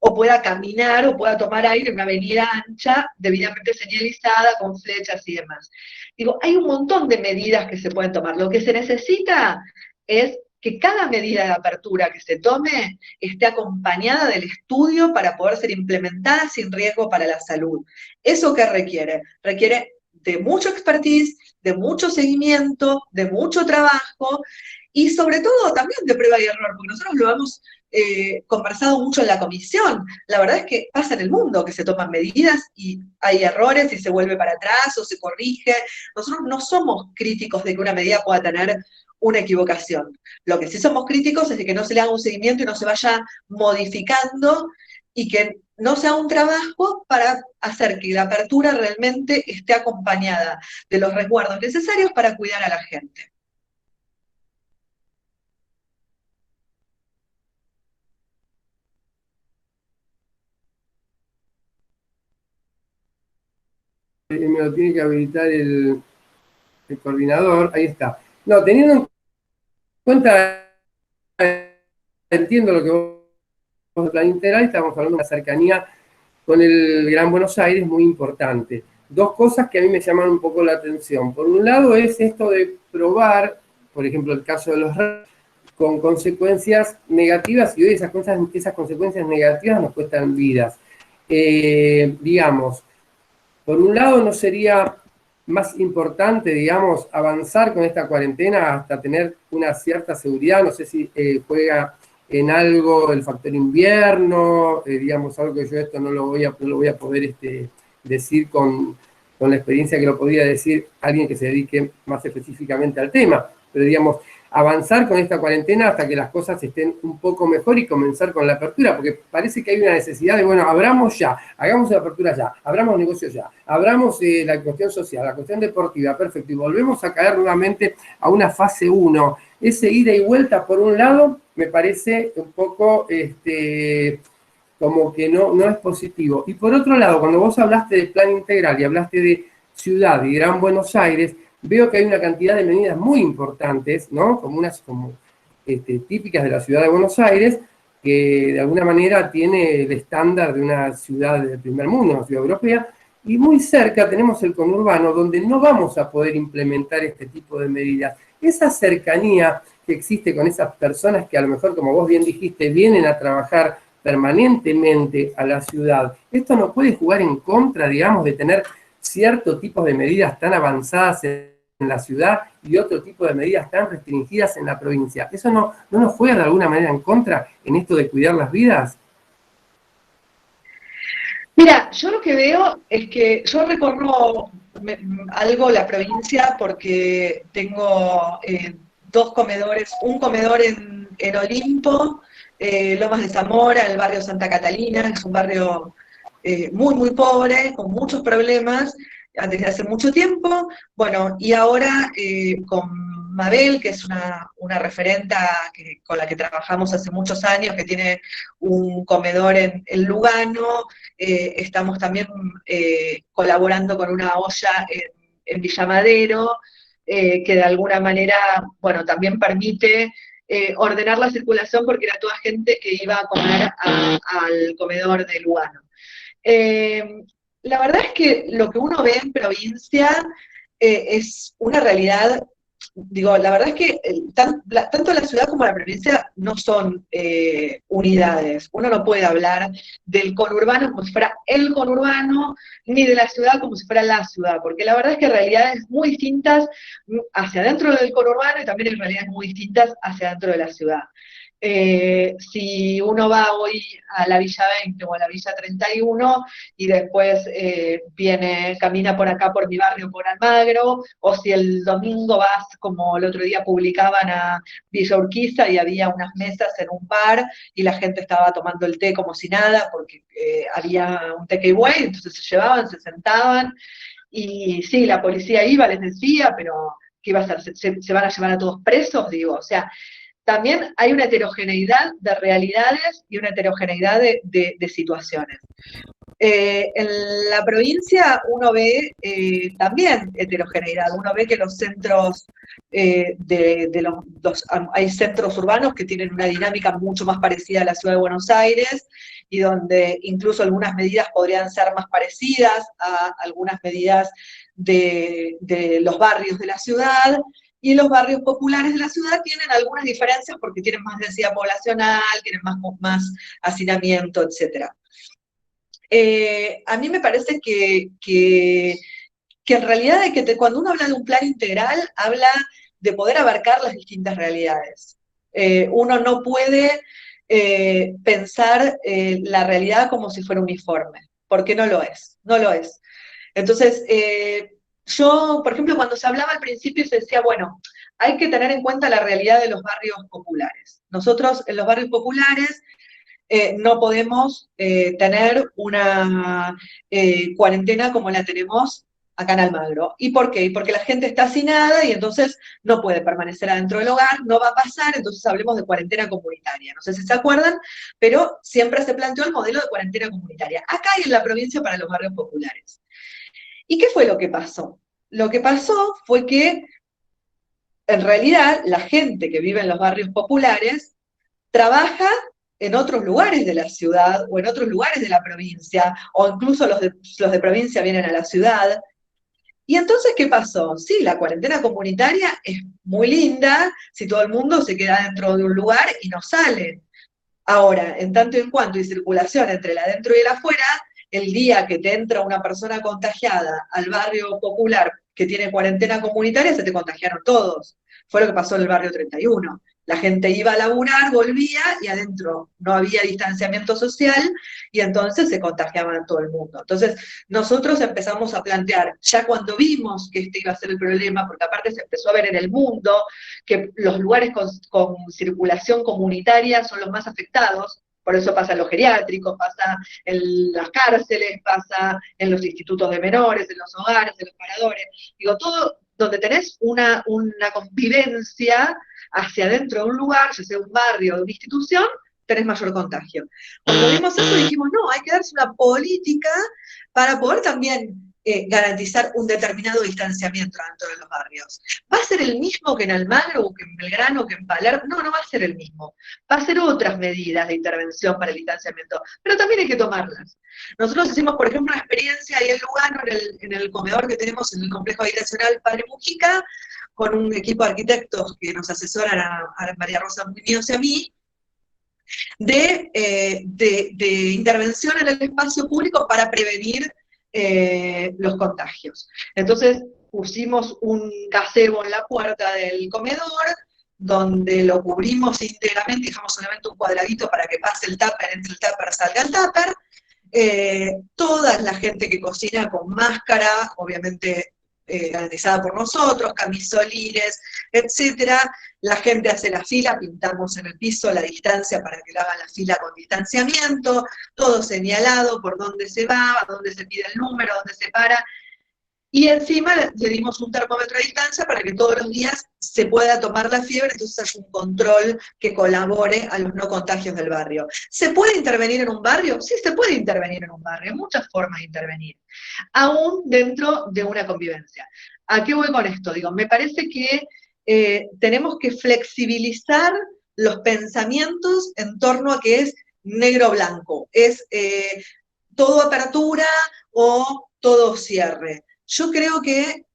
o pueda caminar o pueda tomar aire en una avenida ancha, debidamente señalizada, con flechas y demás. Digo, hay un montón de medidas que se pueden tomar. Lo que se necesita es que cada medida de apertura que se tome esté acompañada del estudio para poder ser implementada sin riesgo para la salud. ¿Eso qué requiere? Requiere de mucho expertise, de mucho seguimiento, de mucho trabajo y sobre todo también de prueba y error, porque nosotros lo hemos conversado mucho en la comisión. La verdad es que pasa en el mundo que se toman medidas y hay errores y se vuelve para atrás o se corrige. Nosotros no somos críticos de que una medida pueda tener una equivocación. Lo que sí somos críticos es de que no se le haga un seguimiento y no se vaya modificando y que no sea un trabajo para hacer que la apertura realmente esté acompañada de los resguardos necesarios para cuidar a la gente. Me lo tiene que habilitar el coordinador, ahí está. No, teniendo en cuenta, entiendo lo que vos plan integral, estamos hablando de una cercanía con el Gran Buenos Aires muy importante. 2 cosas que a mí me llaman un poco la atención. Por un lado es esto de probar, por ejemplo, el caso de los con consecuencias negativas, y hoy esas consecuencias negativas nos cuestan vidas. Digamos, por un lado, ¿no sería más importante, digamos, avanzar con esta cuarentena hasta tener una cierta seguridad? No sé si juega en algo el factor invierno, digamos, algo que yo esto no lo voy a poder decir con la experiencia que lo podría decir alguien que se dedique más específicamente al tema, pero digamos, avanzar con esta cuarentena hasta que las cosas estén un poco mejor y comenzar con la apertura, porque parece que hay una necesidad de, bueno, abramos ya, hagamos la apertura ya, abramos negocios ya, abramos la cuestión social, la cuestión deportiva, perfecto, y volvemos a caer nuevamente a una fase 1. Ese ida y vuelta, por un lado, me parece un poco como que no es positivo. Y por otro lado, cuando vos hablaste de plan integral y hablaste de ciudad y Gran Buenos Aires, veo que hay una cantidad de medidas muy importantes, ¿no? Como típicas de la ciudad de Buenos Aires, que de alguna manera tiene el estándar de una ciudad del primer mundo, una ciudad europea, y muy cerca tenemos el conurbano, donde no vamos a poder implementar este tipo de medidas. Esa cercanía que existe con esas personas que a lo mejor, como vos bien dijiste, vienen a trabajar permanentemente a la ciudad, ¿esto no puede jugar en contra, digamos, de tener cierto tipo de medidas tan avanzadas en la ciudad y otro tipo de medidas tan restringidas en la provincia? ¿Eso no nos juega de alguna manera en contra en esto de cuidar las vidas? Mira, yo lo que veo es que yo recorro algo la provincia porque tengo 2 comedores, un comedor en Olimpo, Lomas de Zamora, el barrio Santa Catalina, que es un barrio muy, muy pobre, con muchos problemas, desde hace mucho tiempo. Bueno, y ahora con Mabel, que es una referenta con la que trabajamos hace muchos años, que tiene un comedor en Lugano, estamos también colaborando con una olla en Villa Madero, que de alguna manera, bueno, también permite ordenar la circulación porque era toda gente que iba a comer al comedor de Lugano. La verdad es que lo que uno ve en provincia es una realidad, digo, la verdad es que tanto la ciudad como la provincia no son unidades. Uno no puede hablar del conurbano como si fuera el conurbano, ni de la ciudad como si fuera la ciudad, porque la verdad es que hay realidades muy distintas hacia adentro del conurbano y también hay realidades muy distintas hacia adentro de la ciudad. Si uno va hoy a la Villa 20 o a la Villa 31 y después camina por acá por mi barrio, por Almagro, o si el domingo vas, como el otro día publicaban, a Villa Urquiza y había unas mesas en un bar y la gente estaba tomando el té como si nada porque había un takeaway, entonces se llevaban, se sentaban y sí, la policía iba, les decía, pero ¿qué iba a hacer? ¿Se van a llevar a todos presos? Digo, o sea, también hay una heterogeneidad de realidades y una heterogeneidad de situaciones. En la provincia uno ve también heterogeneidad, uno ve que los centros hay centros urbanos que tienen una dinámica mucho más parecida a la ciudad de Buenos Aires y donde incluso algunas medidas podrían ser más parecidas a algunas medidas de los barrios de la ciudad, y los barrios populares de la ciudad tienen algunas diferencias porque tienen más densidad poblacional, tienen más hacinamiento, etcétera. A mí me parece que en realidad cuando uno habla de un plan integral, habla de poder abarcar las distintas realidades. Uno no puede pensar la realidad como si fuera uniforme, porque no lo es, no lo es. Entonces, yo, por ejemplo, cuando se hablaba al principio se decía, bueno, hay que tener en cuenta la realidad de los barrios populares. Nosotros en los barrios populares no podemos tener una cuarentena como la tenemos acá en Almagro. ¿Y por qué? Porque la gente está hacinada y entonces no puede permanecer adentro del hogar, no va a pasar, entonces hablemos de cuarentena comunitaria. No sé si se acuerdan, pero siempre se planteó el modelo de cuarentena comunitaria, acá y en la provincia para los barrios populares. ¿Y qué fue lo que pasó? Lo que pasó fue que, en realidad, la gente que vive en los barrios populares trabaja en otros lugares de la ciudad o en otros lugares de la provincia, o incluso los de provincia vienen a la ciudad. Y entonces, ¿qué pasó? Sí, la cuarentena comunitaria es muy linda si todo el mundo se queda dentro de un lugar y no sale. Ahora, en tanto y en cuanto hay circulación entre el adentro y el afuera, el día que te entra una persona contagiada al barrio popular que tiene cuarentena comunitaria, se te contagiaron todos. Fue lo que pasó en el barrio 31. La gente iba a laburar, volvía y adentro no había distanciamiento social y entonces se contagiaban a todo el mundo. Entonces nosotros empezamos a plantear, ya cuando vimos que este iba a ser el problema, porque aparte se empezó a ver en el mundo que los lugares con circulación comunitaria son los más afectados. Por eso pasa en los geriátricos, pasa en las cárceles, pasa en los institutos de menores, en los hogares, en los paradores. Digo, todo donde tenés una convivencia hacia adentro de un lugar, ya sea un barrio o una institución, tenés mayor contagio. Cuando vimos eso dijimos, no, hay que darse una política para poder también garantizar un determinado distanciamiento dentro de los barrios. ¿Va a ser el mismo que en Almagro, o que en Belgrano, o que en Palermo? No, no va a ser el mismo. Va a ser otras medidas de intervención para el distanciamiento, pero también hay que tomarlas. Nosotros hicimos, por ejemplo, una experiencia ahí en Lugano, en el comedor que tenemos en el complejo habitacional Padre Mujica, con un equipo de arquitectos que nos asesoran a María Rosa Muñoz y a mí, de intervención en el espacio público para prevenir los contagios. Entonces pusimos un gazebo en la puerta del comedor, donde lo cubrimos íntegramente, dejamos solamente un cuadradito para que pase el tupper, entre el tupper salga el tupper. Toda la gente que cocina con máscara, obviamente garantizada por nosotros, camisolines, etcétera. La gente hace la fila, pintamos en el piso la distancia para que hagan la fila con distanciamiento, todo señalado por dónde se va, a dónde se pide el número, dónde se para. Y encima le dimos un termómetro a distancia para que todos los días se pueda tomar la fiebre, entonces haya un control que colabore a los no contagios del barrio. ¿Se puede intervenir en un barrio? Sí, se puede intervenir en un barrio, hay muchas formas de intervenir, aún dentro de una convivencia. ¿A qué voy con esto? Digo, me parece que tenemos que flexibilizar los pensamientos en torno a que es negro-blanco, es todo apertura o todo cierre. Yo creo que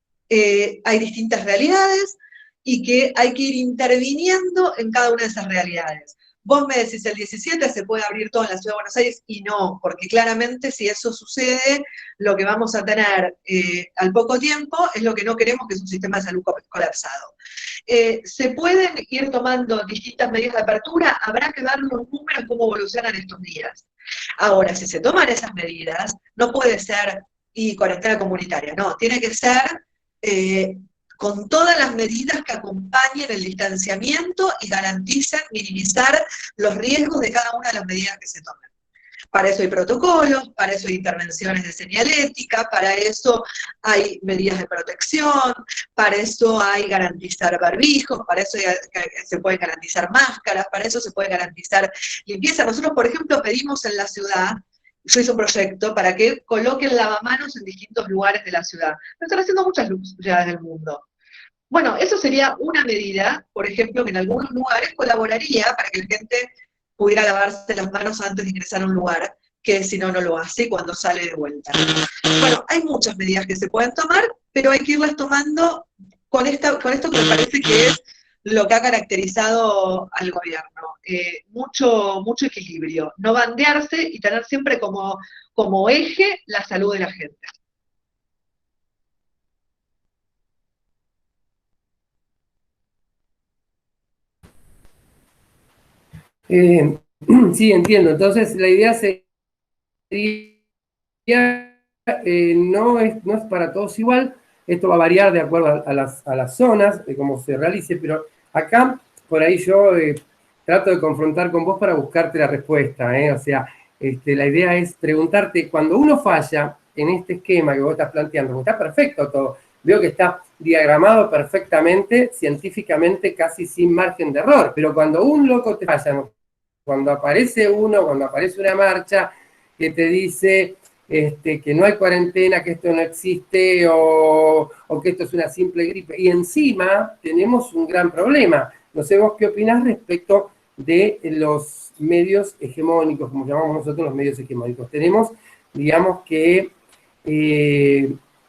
hay distintas realidades y que hay que ir interviniendo en cada una de esas realidades. Vos me decís, el 17 se puede abrir todo en la Ciudad de Buenos Aires, y no, porque claramente si eso sucede, lo que vamos a tener al poco tiempo es lo que no queremos, que es un sistema de salud colapsado. Se pueden ir tomando distintas medidas de apertura, habrá que ver los números, cómo evolucionan estos días. Ahora, si se toman esas medidas, no puede ser y cuarentena comunitaria, no, tiene que ser con todas las medidas que acompañen el distanciamiento y garanticen minimizar los riesgos de cada una de las medidas que se tomen. Para eso hay protocolos, para eso hay intervenciones de señalética, para eso hay medidas de protección, para eso hay garantizar barbijos, para eso se pueden garantizar máscaras, para eso se puede garantizar limpieza. Nosotros, por ejemplo, pedimos en la ciudad, yo hice un proyecto para que coloquen lavamanos en distintos lugares de la ciudad. Lo están haciendo muchas ciudades del mundo. Bueno, eso sería una medida, por ejemplo, que en algunos lugares colaboraría para que la gente pudiera lavarse las manos antes de ingresar a un lugar, que si no, no lo hace cuando sale de vuelta. Bueno, hay muchas medidas que se pueden tomar, pero hay que irlas tomando con esto que me parece que es lo que ha caracterizado al gobierno. Mucho equilibrio, no bandearse y tener siempre como eje la salud de la gente. Sí, entiendo. Entonces, la idea sería, no es para todos igual, esto va a variar de acuerdo a las zonas, de cómo se realice, pero acá, por ahí yo trato de confrontar con vos para buscarte la respuesta, o sea, la idea es preguntarte, cuando uno falla en este esquema que vos estás planteando, está perfecto todo, veo que está diagramado perfectamente, científicamente, casi sin margen de error, pero cuando un loco te falla, cuando aparece una marcha que te dice que no hay cuarentena, que esto no existe o que esto es una simple gripe, y encima tenemos un gran problema. No sé vos qué opinás respecto de los medios hegemónicos, como llamamos nosotros los medios hegemónicos. Tenemos, digamos que,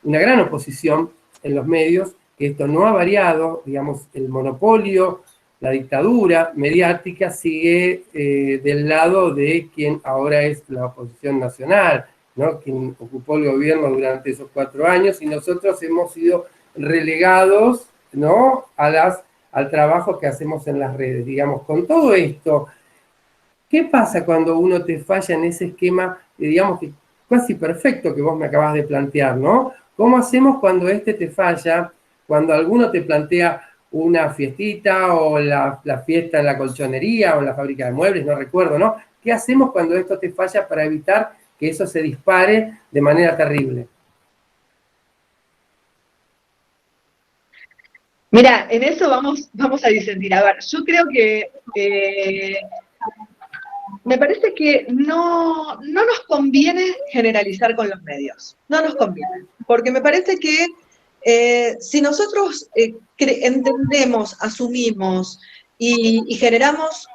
una gran oposición en los medios, que esto no ha variado, digamos, el monopolio, la dictadura mediática sigue del lado de quien ahora es la oposición nacional, ¿no? Quien ocupó el gobierno durante esos 4 años, y nosotros hemos sido relegados, ¿no? al trabajo que hacemos en las redes. Digamos, con todo esto, ¿qué pasa cuando uno te falla en ese esquema, digamos, que casi perfecto que vos me acabas de plantear, ¿no? ¿Cómo hacemos cuando te falla, cuando alguno te plantea una fiestita o la fiesta en la colchonería o en la fábrica de muebles, no recuerdo, ¿no? ¿Qué hacemos cuando esto te falla para evitar que eso se dispare de manera terrible? Mira, en eso vamos a disentir. A ver, yo creo que me parece que no nos conviene generalizar con los medios, no nos conviene, porque me parece que si nosotros entendemos, asumimos y generamos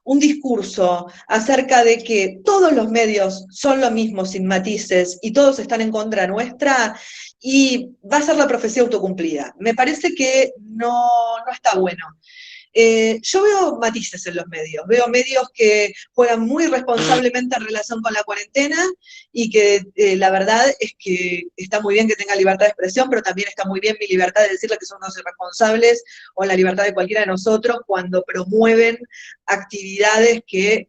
un discurso acerca de que todos los medios son lo mismo sin matices y todos están en contra nuestra, y va a ser la profecía autocumplida. Me parece que no está bueno. Yo veo matices en los medios, veo medios que juegan muy responsablemente en relación con la cuarentena y que la verdad es que está muy bien que tenga libertad de expresión, pero también está muy bien mi libertad de decirle que son unos irresponsables, o la libertad de cualquiera de nosotros cuando promueven actividades que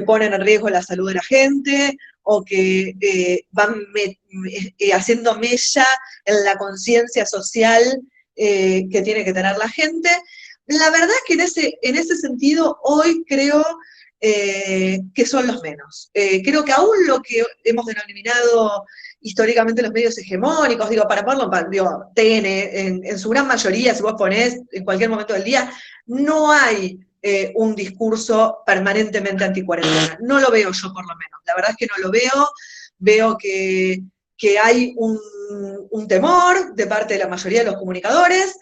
ponen en riesgo la salud de la gente, o que van haciendo mella en la conciencia social que tiene que tener la gente. La verdad es que en ese sentido hoy creo que son los menos. Creo que aún lo que hemos denominado históricamente los medios hegemónicos, digo, para ponerlo, digo, TN, en su gran mayoría, si vos ponés en cualquier momento del día, no hay un discurso permanentemente anticuarentena. No lo veo yo, por lo menos. La verdad es que no lo veo. Veo que hay un temor de parte de la mayoría de los comunicadores.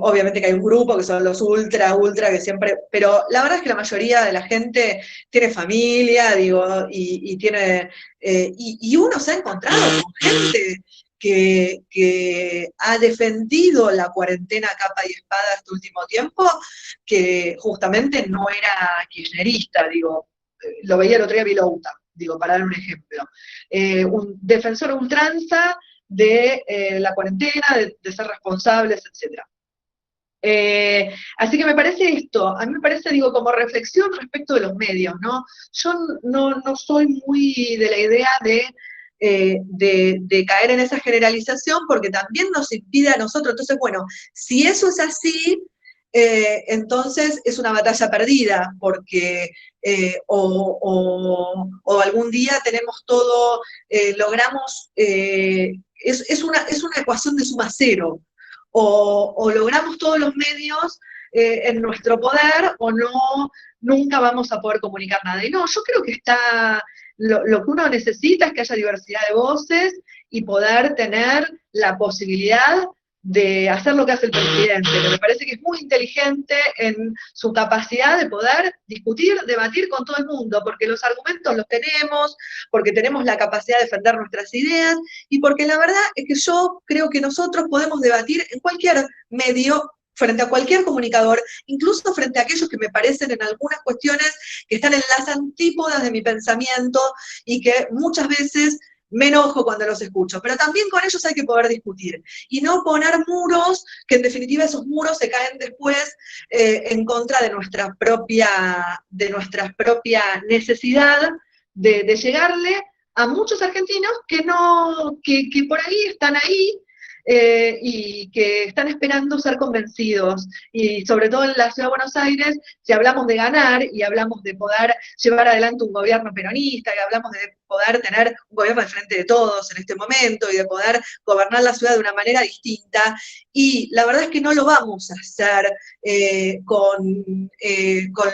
Obviamente que hay un grupo que son los ultra, que siempre, pero la verdad es que la mayoría de la gente tiene familia, digo, y tiene, y uno se ha encontrado con gente que ha defendido la cuarentena a capa y espada este último tiempo, que justamente no era kirchnerista, digo, lo veía el otro día Vilouta, digo, para dar un ejemplo. Un defensor ultranza de la cuarentena, de ser responsables, etc. Así que me parece esto, a mí me parece, digo, como reflexión respecto de los medios, ¿no? Yo no soy muy de la idea de caer en esa generalización, porque también nos impide a nosotros. Entonces, bueno, si eso es así, entonces es una batalla perdida, porque o algún día tenemos todo, logramos, es una ecuación de suma cero, o logramos todos los medios en nuestro poder, o nunca vamos a poder comunicar nada. Y no, yo creo que lo que uno necesita es que haya diversidad de voces y poder tener la posibilidad de hacer lo que hace el presidente, que me parece que es muy inteligente en su capacidad de poder discutir, debatir con todo el mundo, porque los argumentos los tenemos, porque tenemos la capacidad de defender nuestras ideas, y porque la verdad es que yo creo que nosotros podemos debatir en cualquier medio, frente a cualquier comunicador, incluso frente a aquellos que me parecen en algunas cuestiones que están en las antípodas de mi pensamiento y que muchas veces me enojo cuando los escucho, pero también con ellos hay que poder discutir y no poner muros, que en definitiva esos muros se caen después en contra de nuestra propia necesidad de llegarle a muchos argentinos que por ahí están ahí y que están esperando ser convencidos. Y sobre todo en la Ciudad de Buenos Aires, si hablamos de ganar y hablamos de poder llevar adelante un gobierno peronista y hablamos de poder tener un gobierno de frente de todos en este momento y de poder gobernar la ciudad de una manera distinta, y la verdad es que no lo vamos a hacer con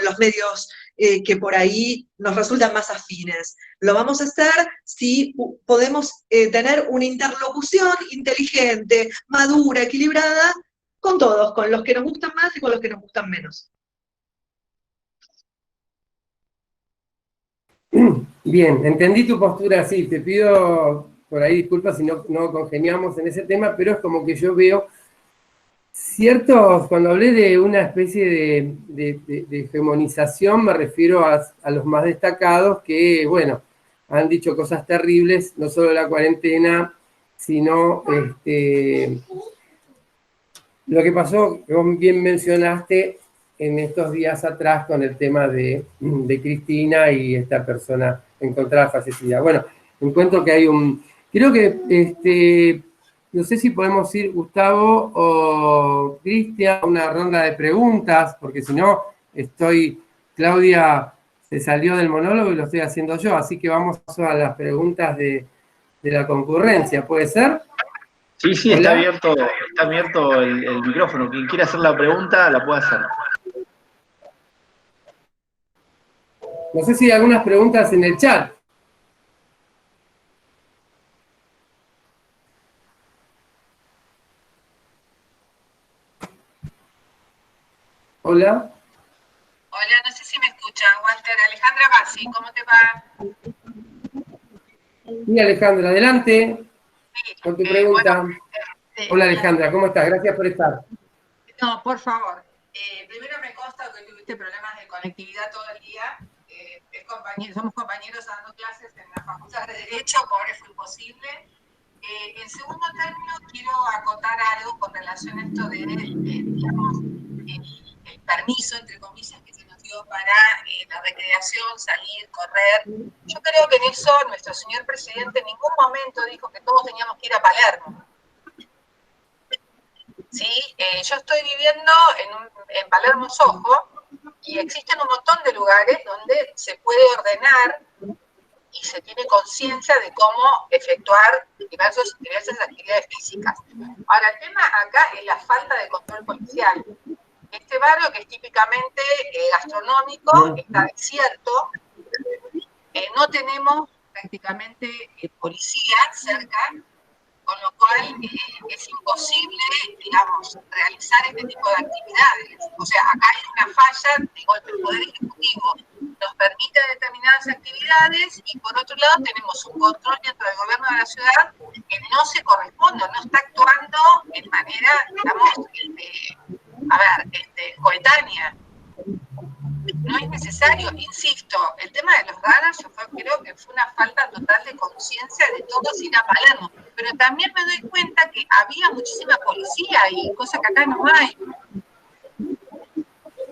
los medios que por ahí nos resultan más afines. Lo vamos a hacer si podemos tener una interlocución inteligente, madura, equilibrada, con todos, con los que nos gustan más y con los que nos gustan menos. Bien, entendí tu postura, sí, te pido por ahí disculpas si no congeniamos en ese tema, pero es como que yo veo ciertos, cuando hablé de una especie de hegemonización, me refiero a los más destacados que, bueno, han dicho cosas terribles, no solo la cuarentena, sino lo que pasó, que vos bien mencionaste en estos días atrás con el tema de Cristina y esta persona encontrada fallecida. Bueno, encuentro que hay creo que, no sé si podemos ir, Gustavo o Cristian, a una ronda de preguntas, porque si no, Claudia se salió del monólogo y lo estoy haciendo yo, así que vamos a las preguntas de la concurrencia, ¿puede ser? Sí, está abierto el micrófono. Quien quiera hacer la pregunta, la puede hacer. No sé si hay algunas preguntas en el chat. Hola. Hola, no sé si me escuchan, Walter. Alejandra Bassi, ¿cómo te va? Sí, Alejandra, adelante con tu pregunta. Bueno, hola, Alejandra, ¿cómo estás? Gracias por estar. No, por favor. Primero me consta que tuviste problemas de conectividad todo el día. Somos compañeros dando clases en la Facultad de Derecho, pobre fue imposible. En segundo término, quiero acotar algo con relación a esto de, digamos, el permiso, entre comillas, que se nos dio para la recreación, salir, correr. Yo creo que en eso nuestro señor presidente en ningún momento dijo que todos teníamos que ir a Palermo. ¿Sí? Yo estoy viviendo en Palermo Soho y existen un montón de lugares donde se puede ordenar y se tiene conciencia de cómo efectuar diversas actividades físicas. Ahora, el tema acá es la falta de control policial. Este barrio, que es típicamente gastronómico, está desierto, no tenemos prácticamente policía cerca, con lo cual es imposible, digamos, realizar este tipo de actividades. O sea, acá hay una falla de golpe del Poder Ejecutivo. Nos permite determinadas actividades y por otro lado tenemos un control dentro del gobierno de la ciudad que no se corresponde, no está actuando en manera, digamos, coetánea. No es necesario, insisto, el tema de los radares yo creo que fue una falta total de conciencia de todos ir a Palermo, pero también me doy cuenta que había muchísima policía y cosa que acá no hay.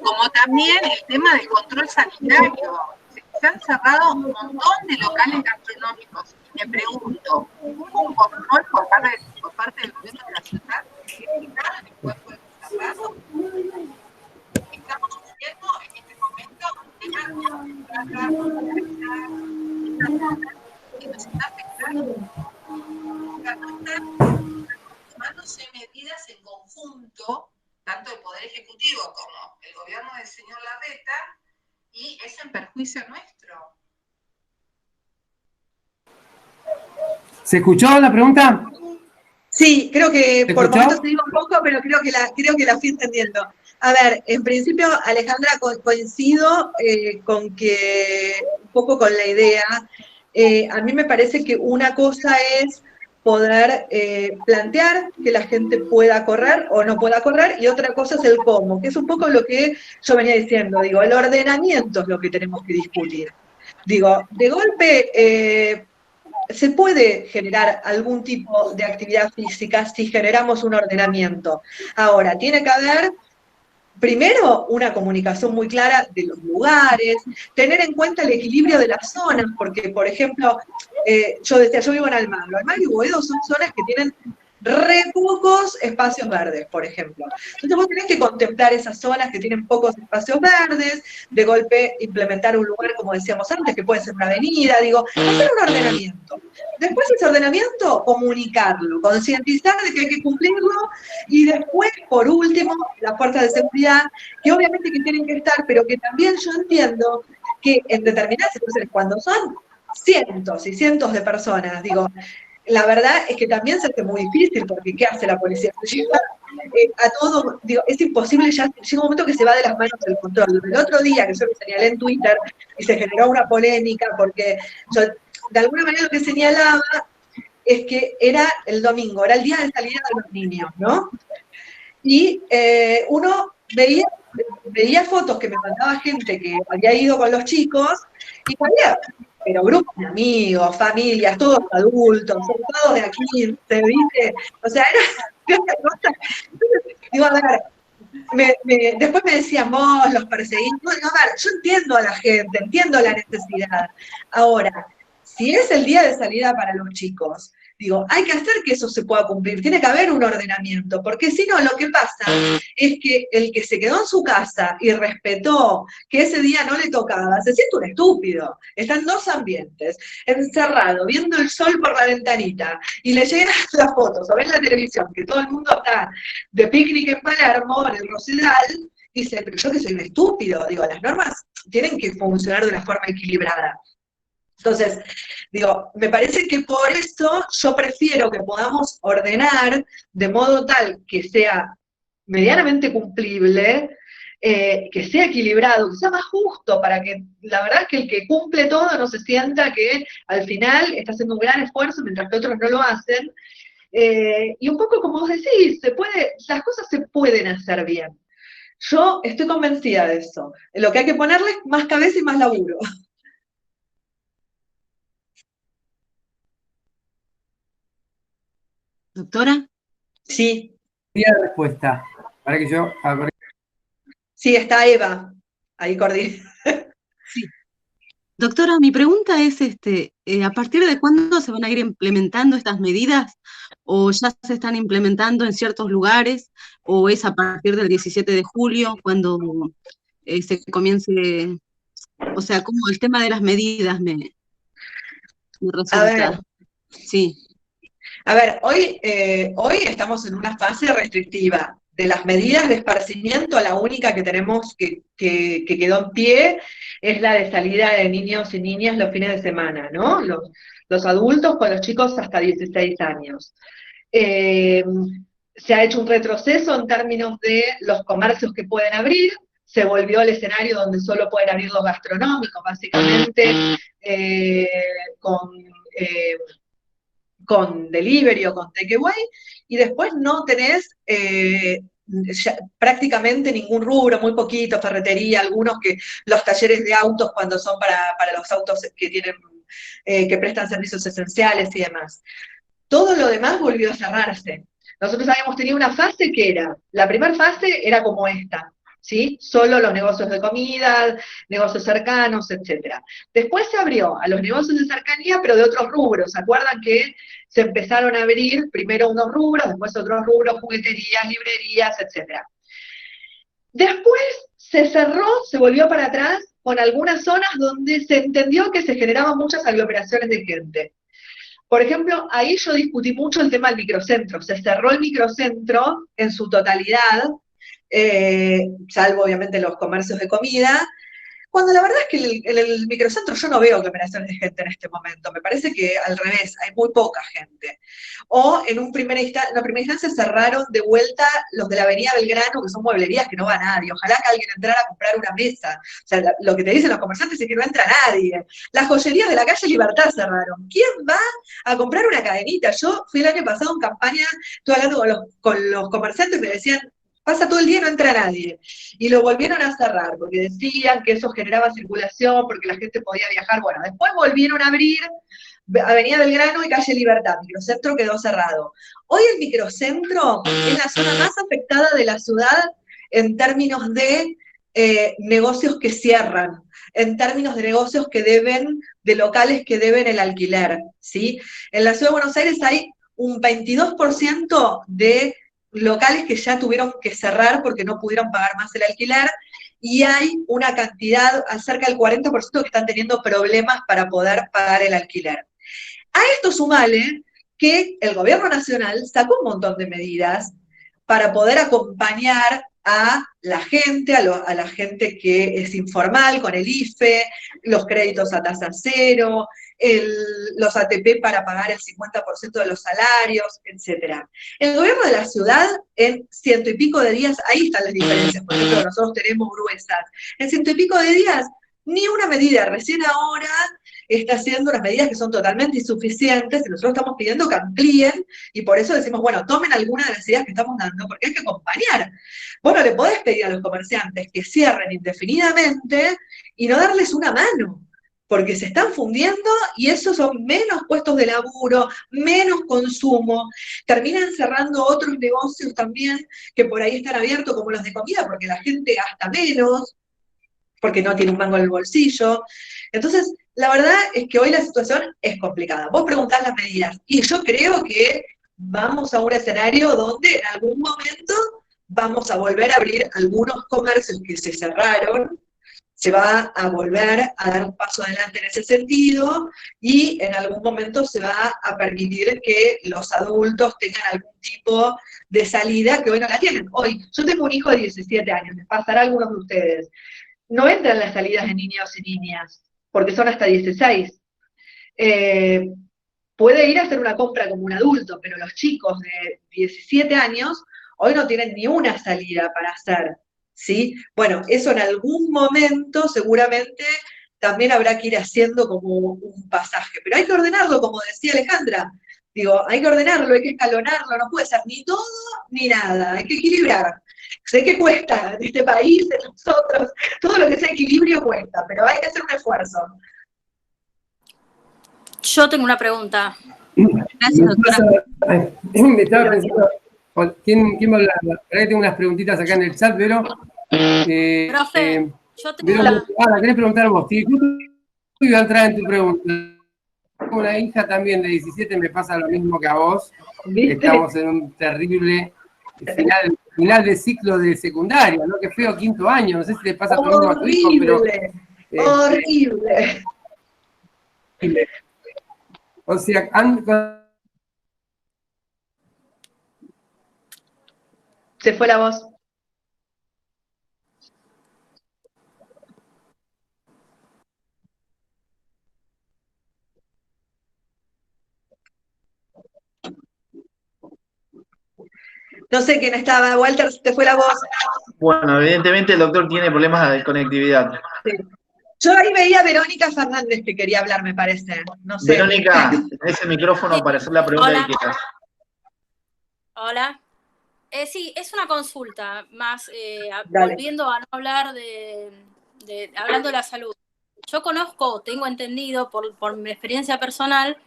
Como también el tema del control sanitario. Se han cerrado un montón de locales gastronómicos y me pregunto, ¿hubo un control por parte del gobierno de la ciudad? ¿Está el cuerpo de cerrado? Estamos sufriendo en este momento un que nos está afectando. No están tomándose medidas en conjunto, tanto el Poder Ejecutivo como el gobierno del señor Larreta, y es en perjuicio nuestro. ¿Se escuchó la pregunta? Sí, creo que ¿Se por escuchó? momentos se iba un poco, pero creo que la fui entendiendo. A ver, en principio, Alejandra, coincido con que, un poco con la idea, a mí me parece que una cosa es poder plantear que la gente pueda correr o no pueda correr, y otra cosa es el cómo, que es un poco lo que yo venía diciendo, digo, el ordenamiento es lo que tenemos que discutir. Digo, de golpe, se puede generar algún tipo de actividad física si generamos un ordenamiento. Ahora, tiene que haber, primero, una comunicación muy clara de los lugares, tener en cuenta el equilibrio de las zonas, porque, por ejemplo, yo decía, yo vivo en Almagro. Almagro y Boedo son zonas que tienen re pocos espacios verdes, por ejemplo. Entonces vos tenés que contemplar esas zonas que tienen pocos espacios verdes, de golpe implementar un lugar, como decíamos antes, que puede ser una avenida, digo, hacer un ordenamiento. Después ese ordenamiento, comunicarlo, concientizar de que hay que cumplirlo, y después, por último, las fuerzas de seguridad, que obviamente que tienen que estar, pero que también yo entiendo que en determinadas situaciones, cuando son cientos y cientos de personas, digo, la verdad es que también se hace muy difícil, porque ¿qué hace la policía? Se lleva a todo, digo, es imposible, ya llega un momento que se va de las manos el control. El otro día, que yo lo señalé en Twitter, y se generó una polémica, porque yo, de alguna manera, lo que señalaba es que era el domingo, era el día de salida de los niños, ¿no? Y uno veía fotos que me mandaba gente que había ido con los chicos, y había, pero grupos de amigos, familias, todos adultos, sentados de a 15, ¿viste? O sea, era una cosa. Entonces, digo, a ver, después me decían, vos los perseguís. No, a ver, yo entiendo a la gente, entiendo la necesidad. Ahora, si es el día de salida para los chicos, digo, hay que hacer que eso se pueda cumplir, tiene que haber un ordenamiento, porque si no, lo que pasa es que el que se quedó en su casa y respetó que ese día no le tocaba, se siente un estúpido. Están dos ambientes, encerrado, viendo el sol por la ventanita, y le llegan las fotos, o ven la televisión, que todo el mundo está de picnic en Palermo, en el Rosedal, dice, pero yo que soy un estúpido, digo, las normas tienen que funcionar de una forma equilibrada. Entonces, digo, me parece que por eso yo prefiero que podamos ordenar de modo tal que sea medianamente cumplible, que sea equilibrado, que sea más justo, para que la verdad es que el que cumple todo no se sienta que al final está haciendo un gran esfuerzo mientras que otros no lo hacen. Y un poco como vos decís, las cosas se pueden hacer bien. Yo estoy convencida de eso. Lo que hay que ponerle es más cabeza y más laburo. Doctora. Sí. Sí, la respuesta. Para que yo. Sí, está Eva. Ahí coordiné. Sí. Doctora, mi pregunta es, ¿a partir de cuándo se van a ir implementando estas medidas? ¿O ya se están implementando en ciertos lugares? ¿O es a partir del 17 de julio cuando se comience? O sea, como el tema de las medidas me resulta. A ver. Sí. A ver, hoy estamos en una fase restrictiva. De las medidas de esparcimiento, la única que tenemos que quedó en pie es la de salida de niños y niñas los fines de semana, ¿no? Los adultos con los chicos hasta 16 años. Se ha hecho un retroceso en términos de los comercios que pueden abrir, se volvió al escenario donde solo pueden abrir los gastronómicos, básicamente, con delivery o con takeaway, y después no tenés prácticamente ningún rubro, muy poquito, ferretería, algunos que los talleres de autos cuando son para los autos que tienen que prestan servicios esenciales y demás. Todo lo demás volvió a cerrarse. Nosotros habíamos tenido una fase que era, la primera fase era como esta, ¿sí? Solo los negocios de comida, negocios cercanos, etc. Después se abrió a los negocios de cercanía, pero de otros rubros. ¿Se acuerdan que se empezaron a abrir primero unos rubros, después otros rubros, jugueterías, librerías, etc. Después se cerró, se volvió para atrás con algunas zonas donde se entendió que se generaban muchas aglomeraciones de gente. Por ejemplo, ahí yo discutí mucho el tema del microcentro. Se cerró el microcentro en su totalidad, salvo obviamente los comercios de comida, Cuando la verdad es que en el microcentro yo no veo aglomeraciones de gente en este momento, me parece que al revés, hay muy poca gente. O en una primera instancia cerraron de vuelta los de la Avenida Belgrano, que son mueblerías que no va nadie. Ojalá que alguien entrara a comprar una mesa. O sea, lo que te dicen los comerciantes es que no entra nadie. Las joyerías de la calle Libertad cerraron. ¿Quién va a comprar una cadenita? Yo fui el año pasado en campaña, estuve hablando con los comerciantes, me decían, pasa todo el día y no entra nadie. Y lo volvieron a cerrar, porque decían que eso generaba circulación, porque la gente podía viajar. Bueno, después volvieron a abrir Avenida Belgrano y Calle Libertad, microcentro quedó cerrado. Hoy el microcentro es la zona más afectada de la ciudad en términos de negocios que cierran, en términos de negocios que deben, de locales que deben el alquiler, ¿sí? En la ciudad de Buenos Aires hay un 22% de locales que ya tuvieron que cerrar porque no pudieron pagar más el alquiler, y hay una cantidad, cerca del 40% que están teniendo problemas para poder pagar el alquiler. A esto sumale que el gobierno nacional sacó un montón de medidas para poder acompañar a la gente, a la gente que es informal, con el IFE, los créditos a tasa cero, los ATP para pagar el 50% de los salarios, etc. El gobierno de la ciudad, en 100 y pico de días, ahí están las diferencias, por ejemplo, nosotros tenemos gruesas, en 100 y pico de días, ni una medida, recién ahora está haciendo unas medidas que son totalmente insuficientes, y nosotros estamos pidiendo que amplíen, y por eso decimos, bueno, tomen alguna de las ideas que estamos dando, porque hay que acompañar. Vos no le podés pedir a los comerciantes que cierren indefinidamente y no darles una mano, porque se están fundiendo y esos son menos puestos de laburo, menos consumo, terminan cerrando otros negocios también que por ahí están abiertos, como los de comida, porque la gente gasta menos, porque no tiene un mango en el bolsillo. Entonces, la verdad es que hoy la situación es complicada. Vos preguntás las medidas, y yo creo que vamos a un escenario donde en algún momento vamos a volver a abrir algunos comercios que se cerraron, se va a volver a dar un paso adelante en ese sentido, y en algún momento se va a permitir que los adultos tengan algún tipo de salida que hoy no la tienen. Hoy, yo tengo un hijo de 17 años, les pasará a algunos de ustedes. No entran las salidas de niños y niñas, porque son hasta 16. Puede ir a hacer una compra como un adulto, pero los chicos de 17 años hoy no tienen ni una salida para hacer, ¿sí? Bueno, eso en algún momento seguramente también habrá que ir haciendo como un pasaje, pero hay que ordenarlo, como decía Alejandra. Digo, hay que ordenarlo, hay que escalonarlo, no puede ser ni todo ni nada, hay que equilibrar. Sé que cuesta en este país, en nosotros, todo lo que sea equilibrio cuesta, pero hay que hacer un esfuerzo. Yo tengo una pregunta. Gracias, doctora. Me estaba pensando, ¿quién va a hablar? Tengo unas preguntitas acá en el chat, pero... Profe, yo tengo la querés preguntar vos. Sí, justo iba a entrar en tu pregunta. Tengo una hija también de 17, me pasa lo mismo que a vos. ¿Viste? Estamos en un terrible final de ciclo de secundaria, ¿no? Qué feo, 5º año. No sé si le pasa lo mismo a tu hijo, pero... Horrible. O sea, se fue la voz. No sé quién estaba, Walter, te fue la voz. Bueno, evidentemente el doctor tiene problemas de conectividad. Sí. Yo ahí veía a Verónica Fernández que quería hablar, me parece. No sé. Verónica, tenés el micrófono para hacer la pregunta que quieras. Hola. Sí, es una consulta, más volviendo a no hablar hablando de la salud. Yo conozco, tengo entendido por mi experiencia personal,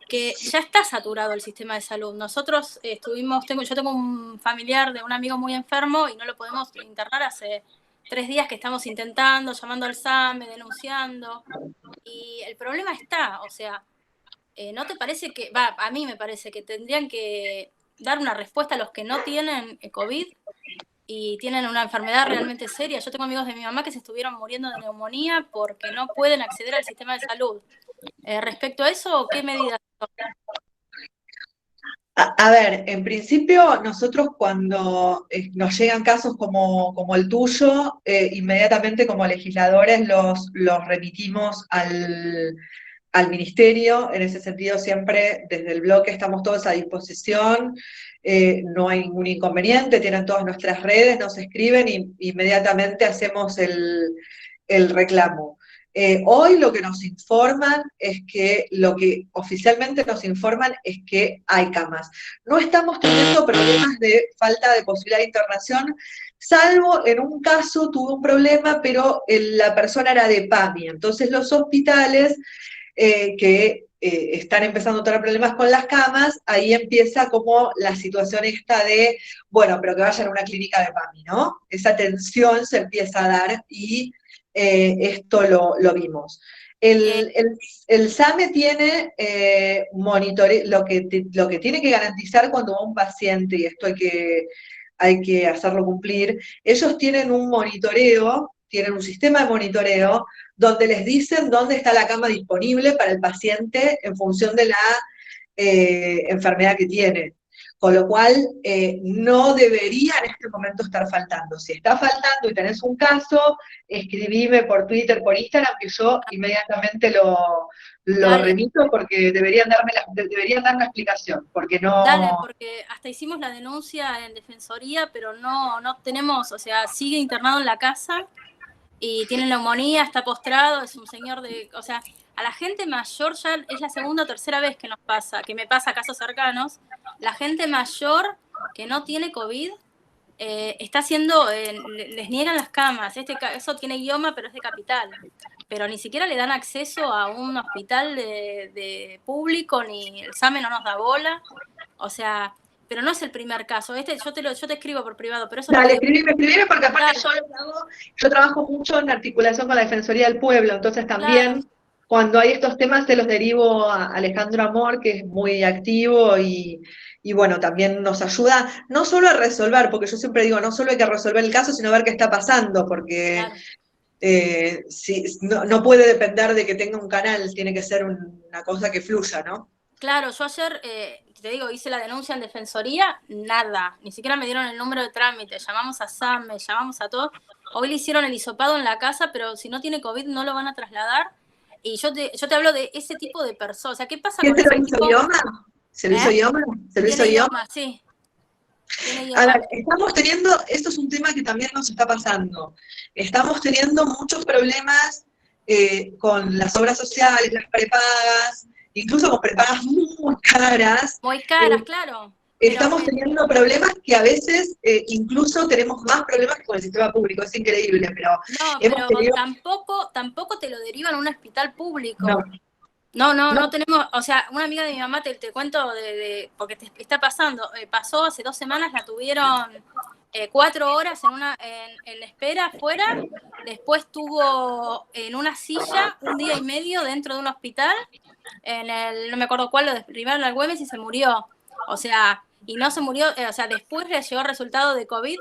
que ya está saturado el sistema de salud. Nosotros yo tengo un familiar de un amigo muy enfermo y no lo podemos internar hace 3 días que estamos intentando, llamando al SAME, denunciando. Y el problema está, o sea, ¿no te parece que, a mí me parece que tendrían que dar una respuesta a los que no tienen COVID y tienen una enfermedad realmente seria? Yo tengo amigos de mi mamá que se estuvieron muriendo de neumonía porque no pueden acceder al sistema de salud. Respecto a eso, ¿qué medidas toman? A ver, en principio nosotros cuando nos llegan casos como el tuyo, inmediatamente como legisladores los remitimos al ministerio. En ese sentido siempre desde el bloque estamos todos a disposición, no hay ningún inconveniente, tienen todas nuestras redes, nos escriben y inmediatamente hacemos el reclamo. Hoy lo que nos informan es que, lo que oficialmente nos informan es que hay camas. No estamos teniendo problemas de falta de posibilidad de internación, salvo en un caso tuve un problema, pero la persona era de PAMI. Entonces los hospitales que están empezando a tener problemas con las camas, ahí empieza como la situación esta de, bueno, pero que vayan a una clínica de PAMI, ¿no? Esa tensión se empieza a dar y esto lo vimos. El SAME tiene lo que tiene que garantizar cuando va un paciente, y esto hay que hacerlo cumplir, ellos tienen un monitoreo, tienen un sistema de monitoreo, donde les dicen dónde está la cama disponible para el paciente en función de la enfermedad que tiene. Con lo cual, no debería en este momento estar faltando. Si está faltando y tenés un caso, escribime por Twitter, por Instagram, que yo inmediatamente lo remito, porque deberían darme la explicación, porque no... Dale, porque hasta hicimos la denuncia en Defensoría, pero no tenemos, o sea, sigue internado en la casa y tiene neumonía, está postrado, es un señor o sea, a la gente mayor ya es la segunda o tercera vez que me pasa casos cercanos. La gente mayor que no tiene COVID está haciendo, les niegan las camas. Eso tiene idioma, pero es de capital. Pero ni siquiera le dan acceso a un hospital de público, ni el SAME no nos da bola. O sea, pero no es el primer caso. Yo te escribo por privado, pero eso... Dale, escribime porque aparte yo trabajo mucho en articulación con la Defensoría del Pueblo, entonces también cuando hay estos temas te los derivo a Alejandro Amor, que es muy activo y bueno, también nos ayuda no solo a resolver, porque yo siempre digo, no solo hay que resolver el caso, sino ver qué está pasando, porque no puede depender de que tenga un canal, tiene que ser una cosa que fluya, ¿no? Claro, yo ayer, te digo, hice la denuncia en Defensoría, nada, ni siquiera me dieron el número de trámite, llamamos a SAME, llamamos a todos, hoy le hicieron el hisopado en la casa, pero si no tiene COVID no lo van a trasladar, y yo te hablo de ese tipo de personas, o sea, ¿qué pasa con ese tipo? ¿IOMA? ¿Se lo hizo IOMA? ¿Se lo hizo IOMA? Sí. A ver, estamos teniendo, esto es un tema que también nos está pasando, estamos teniendo muchos problemas con las obras sociales, las prepagas, incluso con prepagas muy caras. Muy caras, claro. Estamos teniendo problemas que a veces incluso tenemos más problemas que con el sistema público, es increíble, pero... No, pero tampoco te lo derivan a un hospital público. No tenemos, o sea, una amiga de mi mamá, te cuento, porque te está pasando, pasó hace 2 semanas, la tuvieron 4 horas en espera afuera, después tuvo en una silla 1 día y medio dentro de un hospital, no me acuerdo cuál, lo desprimaron al Güemes y se murió, o sea, y no se murió, o sea, después le llegó el resultado de COVID,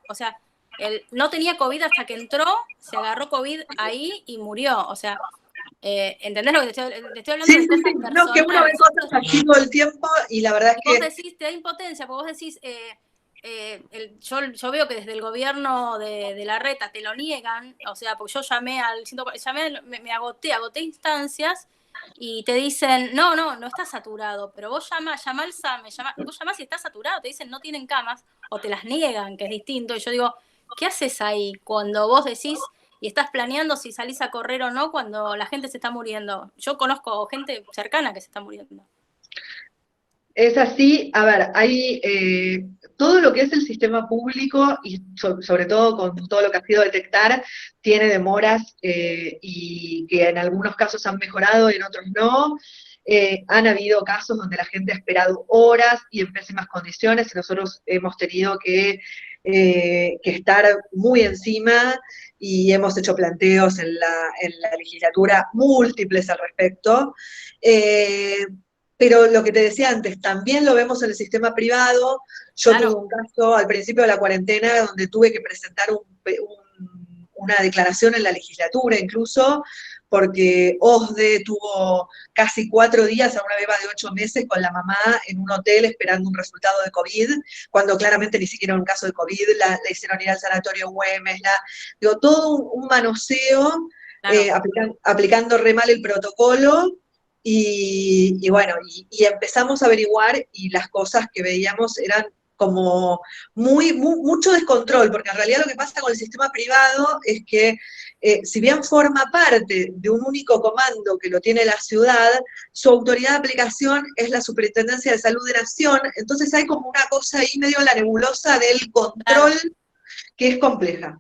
o sea, él no tenía COVID hasta que entró, se agarró COVID ahí y murió, o sea... ¿entendés lo que te estoy hablando? Sí, de cosas personales. No, que uno ve cosas así todo el tiempo y la verdad es que... Vos decís, te da impotencia, porque vos decís, yo veo que desde el gobierno de Larreta te lo niegan, o sea, porque yo me agoté instancias y te dicen, no está saturado, pero vos llama al SAME, vos llamás y está saturado, te dicen no tienen camas, o te las niegan, que es distinto, y yo digo, ¿qué haces ahí cuando vos decís... y estás planeando si salís a correr o no cuando la gente se está muriendo? Yo conozco gente cercana que se está muriendo. Es así, a ver, hay todo lo que es el sistema público y sobre todo con todo lo que ha sido detectar, tiene demoras y que en algunos casos han mejorado y en otros no. Han habido casos donde la gente ha esperado horas y en pésimas condiciones y nosotros hemos tenido que estar muy encima y hemos hecho planteos en la legislatura múltiples al respecto. Pero lo que te decía antes, también lo vemos en el sistema privado. Yo tuve un caso al principio de la cuarentena donde tuve que presentar una declaración en la legislatura incluso, porque OSDE tuvo casi 4 días a una beba de 8 meses con la mamá en un hotel esperando un resultado de COVID, cuando claramente ni siquiera era un caso de COVID, la hicieron ir al sanatorio Güemes, digo, todo un manoseo, Claro. aplicando re mal el protocolo, y bueno, y empezamos a averiguar, y las cosas que veíamos eran como mucho descontrol, porque en realidad lo que pasa con el sistema privado es que, si bien forma parte de un único comando que lo tiene la ciudad, su autoridad de aplicación es la Superintendencia de Salud de Nación, entonces hay como una cosa ahí medio la nebulosa del control, claro, que es compleja.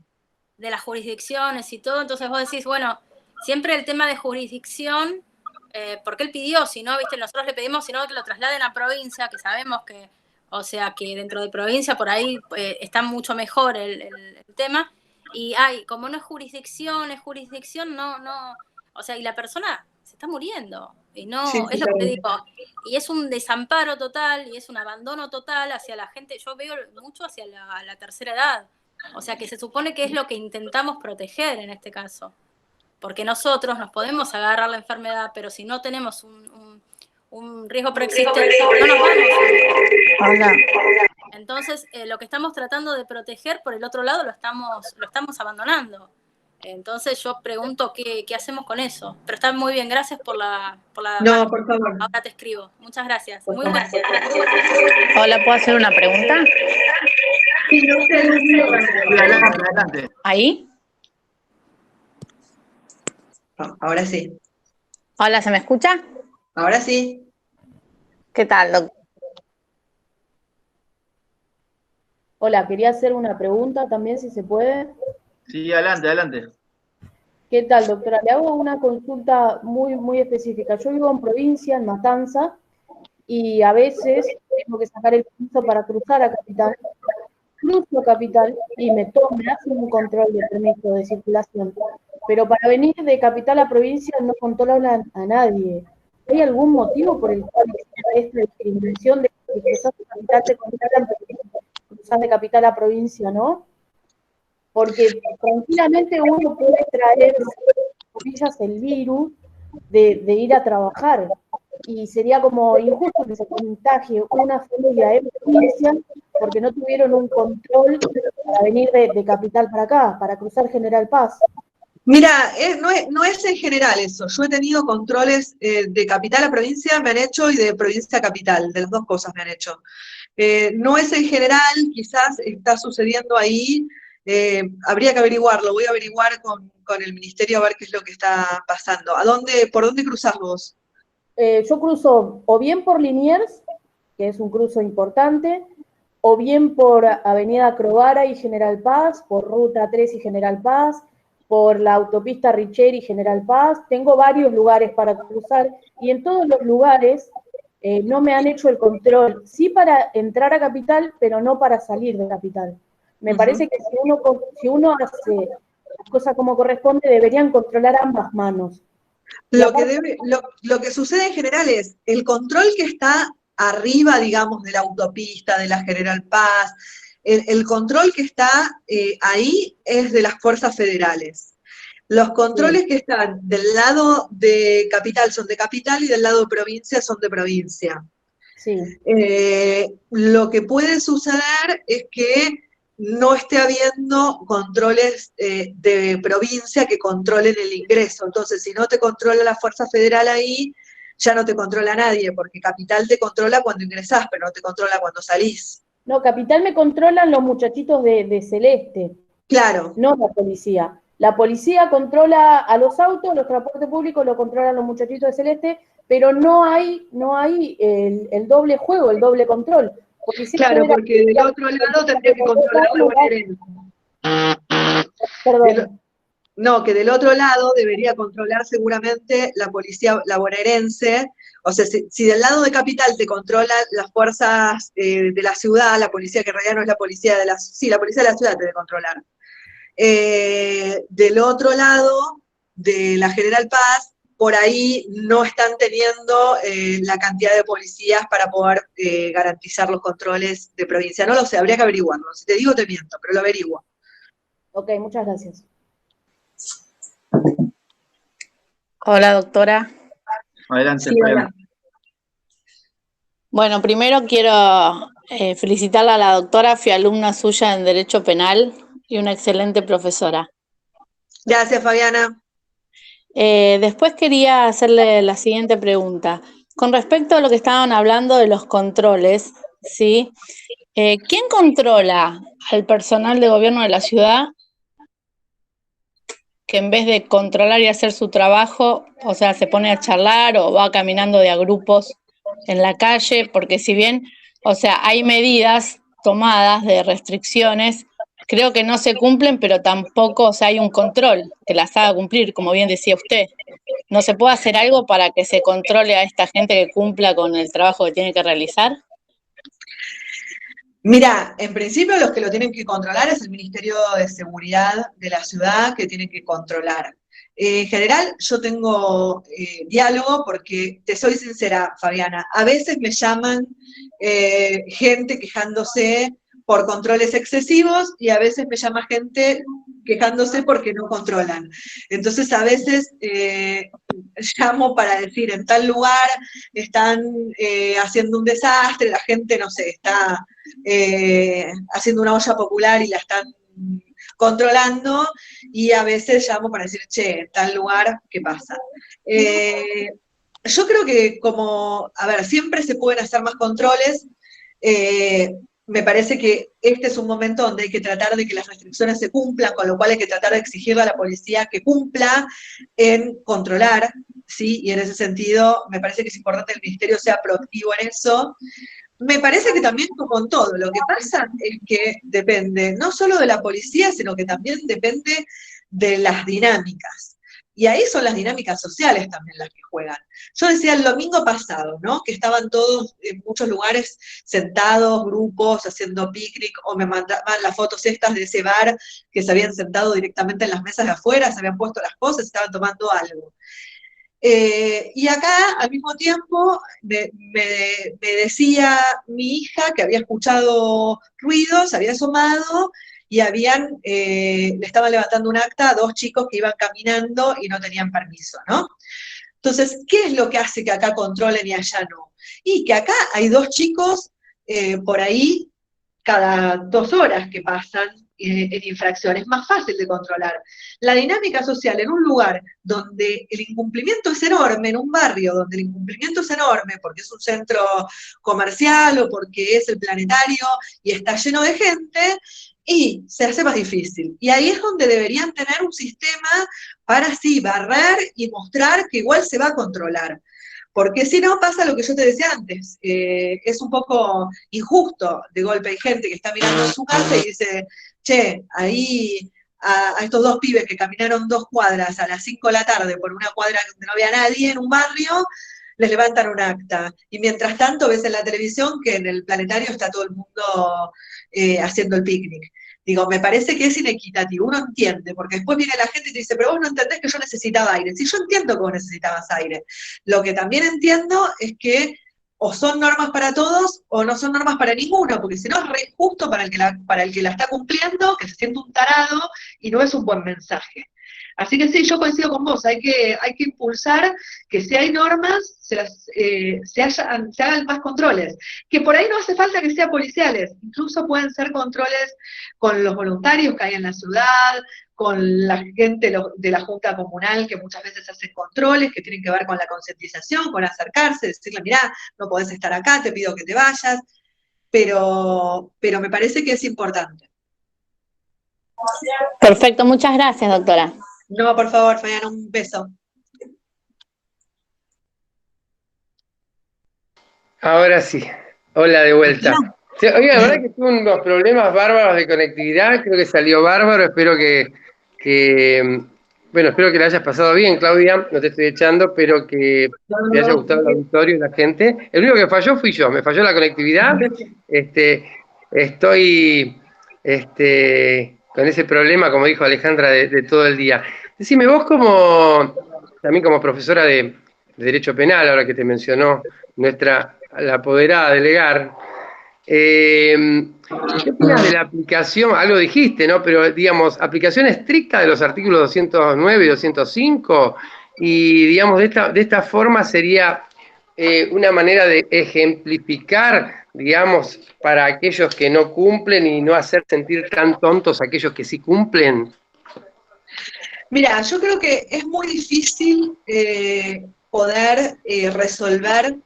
De las jurisdicciones y todo, entonces vos decís, bueno, siempre el tema de jurisdicción, porque él pidió, si no, viste, nosotros le pedimos, si no, que lo trasladen a provincia, que sabemos que, o sea, que dentro de provincia por ahí está mucho mejor el tema, y como no es jurisdicción, no, o sea, y la persona se está muriendo, y no, sí, es lo que te digo, y es un desamparo total, y es un abandono total hacia la gente, yo veo mucho hacia la tercera edad, o sea, que se supone que es lo que intentamos proteger en este caso, porque nosotros nos podemos agarrar la enfermedad, pero si no tenemos un riesgo preexistente, no nos vamos. Hola. Entonces, lo que estamos tratando de proteger, por el otro lado, lo estamos abandonando. Entonces, yo pregunto qué hacemos con eso. Pero está muy bien, gracias por la No, por favor. Ahora te escribo. Muchas gracias. Muy bien. Hola, ¿puedo hacer una pregunta? Sí, no sé, adelante. ¿Ahí? Ahora sí. Hola, ¿se me escucha? Ahora sí. ¿Qué tal, doctor? Hola, quería hacer una pregunta también, si se puede. Sí, adelante. ¿Qué tal, doctora? Le hago una consulta muy específica. Yo vivo en provincia, en Matanza, y a veces tengo que sacar el permiso para cruzar a Capital. Cruzo a Capital y me hacen un control de permiso de circulación. Pero para venir de Capital a provincia no controlan a nadie. ¿Hay algún motivo por el cual esta discriminación de que cruzar a Capital te controlan, pero cruzar de Capital a provincia, no? Porque tranquilamente uno puede traer el virus de ir a trabajar, y sería como injusto que se contagie una familia en provincia porque no tuvieron un control para venir de Capital para acá, para cruzar General Paz. Mira, no es en general eso. Yo he tenido controles de Capital a provincia, me han hecho, y de provincia a Capital, de las dos cosas me han hecho. No es en general, quizás está sucediendo ahí, habría que averiguarlo, voy a averiguar con el ministerio a ver qué es lo que está pasando. ¿Por dónde cruzás vos? Yo cruzo o bien por Liniers, que es un cruzo importante, o bien por Avenida Crovara y General Paz, por Ruta 3 y General Paz, por la autopista Richer y General Paz. Tengo varios lugares para cruzar, y en todos los lugares no me han hecho el control, sí para entrar a Capital, pero no para salir de Capital. Me parece que si uno hace las cosas como corresponde, deberían controlar ambas manos. Lo que sucede en general es, el control que está arriba, digamos, de la autopista, de la General Paz, el control que está ahí es de las fuerzas federales. Los controles que están del lado de Capital son de Capital, y del lado de provincia son de provincia. Sí. Lo que puede suceder es que no esté habiendo controles de provincia que controlen el ingreso. Entonces, si no te controla la fuerza federal ahí, ya no te controla nadie, porque Capital te controla cuando ingresás, pero no te controla cuando salís. No, Capital me controlan los muchachitos de Celeste. Claro. No la policía. La policía controla a los autos, los transportes públicos lo controlan los muchachitos de Celeste, pero no hay el doble juego, el doble control. Porque claro, porque del otro lado tendría que controlar la bonaerense. Perdón. No, que del otro lado debería controlar seguramente la policía bonaerense. O sea, si del lado de Capital te controlan las fuerzas de la ciudad, la policía, que en realidad no es la policía de la ciudad, sí, la policía de la ciudad te debe controlar. Del otro lado, de la General Paz, por ahí no están teniendo la cantidad de policías para poder garantizar los controles de provincia. No lo sé, habría que averiguarlo. Si te digo, te miento, pero lo averiguo. Ok, muchas gracias. Hola, doctora. Adelante, Sí, Fabiana. hola. Bueno, primero quiero felicitarla a la doctora, fui alumna suya en Derecho Penal y una excelente profesora. Gracias, Fabiana. Después quería hacerle la siguiente pregunta. Con respecto a lo que estaban hablando de los controles, ¿sí? ¿Quién controla al personal de gobierno de la ciudad que en vez de controlar y hacer su trabajo, o sea, se pone a charlar o va caminando de a grupos en la calle? Porque si bien, o sea, hay medidas tomadas de restricciones, creo que no se cumplen, pero tampoco, o sea, hay un control que las haga cumplir, como bien decía usted. ¿No se puede hacer algo para que se controle a esta gente que cumpla con el trabajo que tiene que realizar? Mira, en principio los que lo tienen que controlar es el Ministerio de Seguridad de la ciudad, que tiene que controlar. En general yo tengo diálogo porque, te soy sincera, Fabiana, a veces me llaman gente quejándose por controles excesivos y a veces me llama gente quejándose porque no controlan. Entonces a veces llamo para decir, en tal lugar están haciendo un desastre, la gente, no sé, está haciendo una olla popular y la están controlando, y a veces llamo para decir, che, en tal lugar, ¿qué pasa? Yo creo que a ver, siempre se pueden hacer más controles. Me parece que este es un momento donde hay que tratar de que las restricciones se cumplan, con lo cual hay que tratar de exigirle a la policía que cumpla en controlar, ¿sí? Y en ese sentido me parece que es importante que el Ministerio sea proactivo en eso. Me parece que también como en todo, lo que pasa es que depende no solo de la policía, sino que también depende de las dinámicas. Y ahí son las dinámicas sociales también las que juegan. Yo decía el domingo pasado, ¿no? Que estaban todos en muchos lugares sentados, grupos, haciendo picnic, o me mandaban las fotos estas de ese bar que se habían sentado directamente en las mesas de afuera, se habían puesto las cosas, estaban tomando algo. Y acá, al mismo tiempo, me decía mi hija que había escuchado ruidos, había asomado, y le estaban levantando un acta a 2 chicos que iban caminando y no tenían permiso, ¿no? Entonces, ¿qué es lo que hace que acá controlen y allá no? Y que acá hay 2 chicos por ahí cada 2 horas que pasan en infracción, es más fácil de controlar. La dinámica social en un lugar donde el incumplimiento es enorme, en un barrio donde el incumplimiento es enorme porque es un centro comercial o porque es el Planetario y está lleno de gente, y se hace más difícil. Y ahí es donde deberían tener un sistema para así barrer y mostrar que igual se va a controlar. Porque si no, pasa lo que yo te decía antes, es un poco injusto. De golpe hay gente que está mirando en su casa y dice, che, ahí a estos 2 pibes que caminaron 2 cuadras a las 5 de la tarde por una cuadra donde no había nadie en un barrio, les levantan un acta. Y mientras tanto ves en la televisión que en el Planetario está todo el mundo haciendo el picnic. Digo, me parece que es inequitativo, uno entiende, porque después viene la gente y te dice, pero vos no entendés que yo necesitaba aire. Sí, yo entiendo que vos necesitabas aire. Lo que también entiendo es que o son normas para todos o no son normas para ninguno, porque si no es re injusto para el que la está cumpliendo, que se siente un tarado y no es un buen mensaje. Así que sí, yo coincido con vos, hay que impulsar que si hay normas, se hagan más controles, que por ahí no hace falta que sean policiales, incluso pueden ser controles con los voluntarios que hay en la ciudad, con la gente de la Junta Comunal, que muchas veces hacen controles, que tienen que ver con la concientización, con acercarse, decirle, mirá, no podés estar acá, te pido que te vayas, pero me parece que es importante. Perfecto, muchas gracias, doctora. No, por favor, Fabiana, un beso. Ahora sí, hola de vuelta. Sí, oiga, la verdad que tuve unos problemas bárbaros de conectividad, creo que salió bárbaro, espero espero que la hayas pasado bien, Claudia, no te estoy echando, pero que te haya gustado el auditorio y la gente. El único que falló fui yo, me falló la conectividad, estoy con ese problema, como dijo Alejandra, de todo el día. Decime, vos también como profesora de Derecho Penal, ahora que te mencionó la apoderada delegar, ¿qué opinas de la aplicación? Algo dijiste, ¿no? Pero digamos, aplicación estricta de los artículos 209 y 205, y digamos, de esta forma sería una manera de ejemplificar, digamos, para aquellos que no cumplen y no hacer sentir tan tontos a aquellos que sí cumplen. Mira, yo creo que es muy difícil poder resolver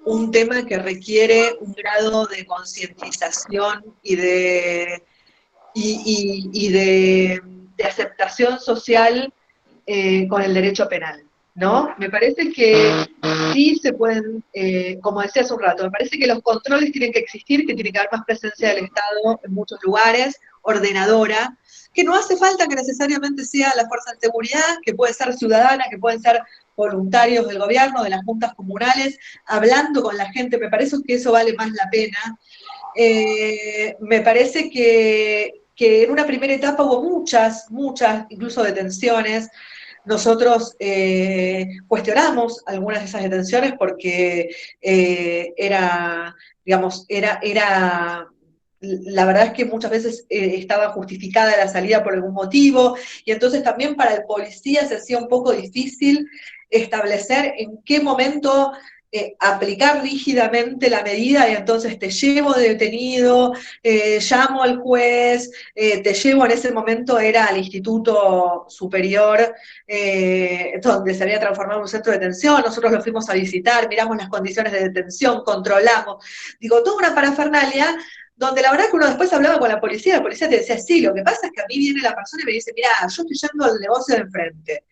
un tema que requiere un grado de concientización y de aceptación social con el derecho penal, ¿no? Me parece que sí se pueden, como decía hace un rato, me parece que los controles tienen que existir, que tiene que haber más presencia del Estado en muchos lugares, ordenadora, que no hace falta que necesariamente sea la fuerza de seguridad, que puede ser ciudadana, que pueden ser voluntarios del gobierno, de las juntas comunales, hablando con la gente, me parece que eso vale más la pena. Me parece que en una primera etapa hubo muchas, incluso detenciones. Nosotros cuestionamos algunas de esas detenciones porque la verdad es que muchas veces estaba justificada la salida por algún motivo, y entonces también para el policía se hacía un poco difícil establecer en qué momento aplicar rígidamente la medida, y entonces te llevo de detenido, llamo al juez, te llevo, en ese momento era al Instituto Superior, donde se había transformado en un centro de detención. Nosotros lo fuimos a visitar, miramos las condiciones de detención, controlamos, digo, toda una parafernalia, donde la verdad que uno después hablaba con la policía te decía, sí, lo que pasa es que a mí viene la persona y me dice, mirá, yo estoy yendo al negocio de enfrente,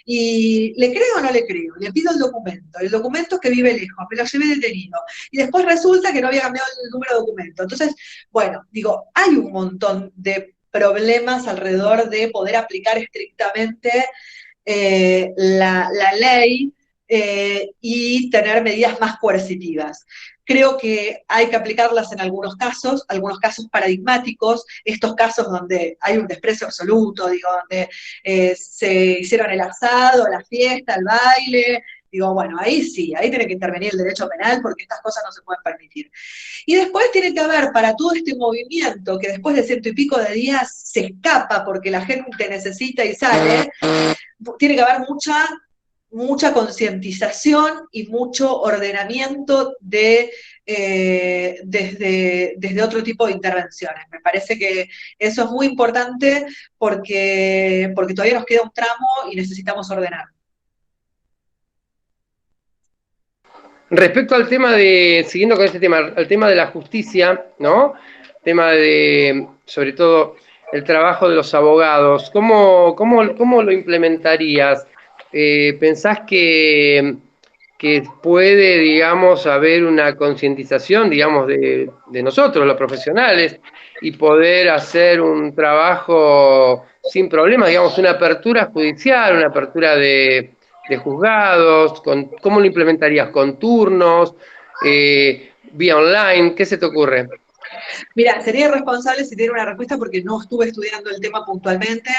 y ¿le creo o no le creo? Le pido el documento es que vive lejos, me lo llevé detenido, y después resulta que no había cambiado el número de documento. Entonces, bueno, digo, hay un montón de problemas alrededor de poder aplicar estrictamente la ley y tener medidas más coercitivas. Creo que hay que aplicarlas en algunos casos paradigmáticos, estos casos donde hay un desprecio absoluto, digo, donde se hicieron el asado, la fiesta, el baile, digo, bueno, ahí sí, ahí tiene que intervenir el derecho penal porque estas cosas no se pueden permitir. Y después tiene que haber, para todo este movimiento que después de 100 y pico de días se escapa porque la gente necesita y sale, tiene que haber mucha concientización y mucho ordenamiento desde otro tipo de intervenciones. Me parece que eso es muy importante porque todavía nos queda un tramo y necesitamos ordenar. Respecto al tema siguiendo con este tema, al tema de la justicia, ¿no? Tema de, sobre todo, el trabajo de los abogados, ¿cómo lo implementarías? ¿Pensás que puede, digamos, haber una concientización, digamos, de nosotros, los profesionales, y poder hacer un trabajo sin problemas, digamos, una apertura judicial, una apertura de juzgados? ¿Cómo lo implementarías? ¿Con turnos? ¿Vía online? ¿Qué se te ocurre? Mira, sería irresponsable si diera una respuesta porque no estuve estudiando el tema puntualmente.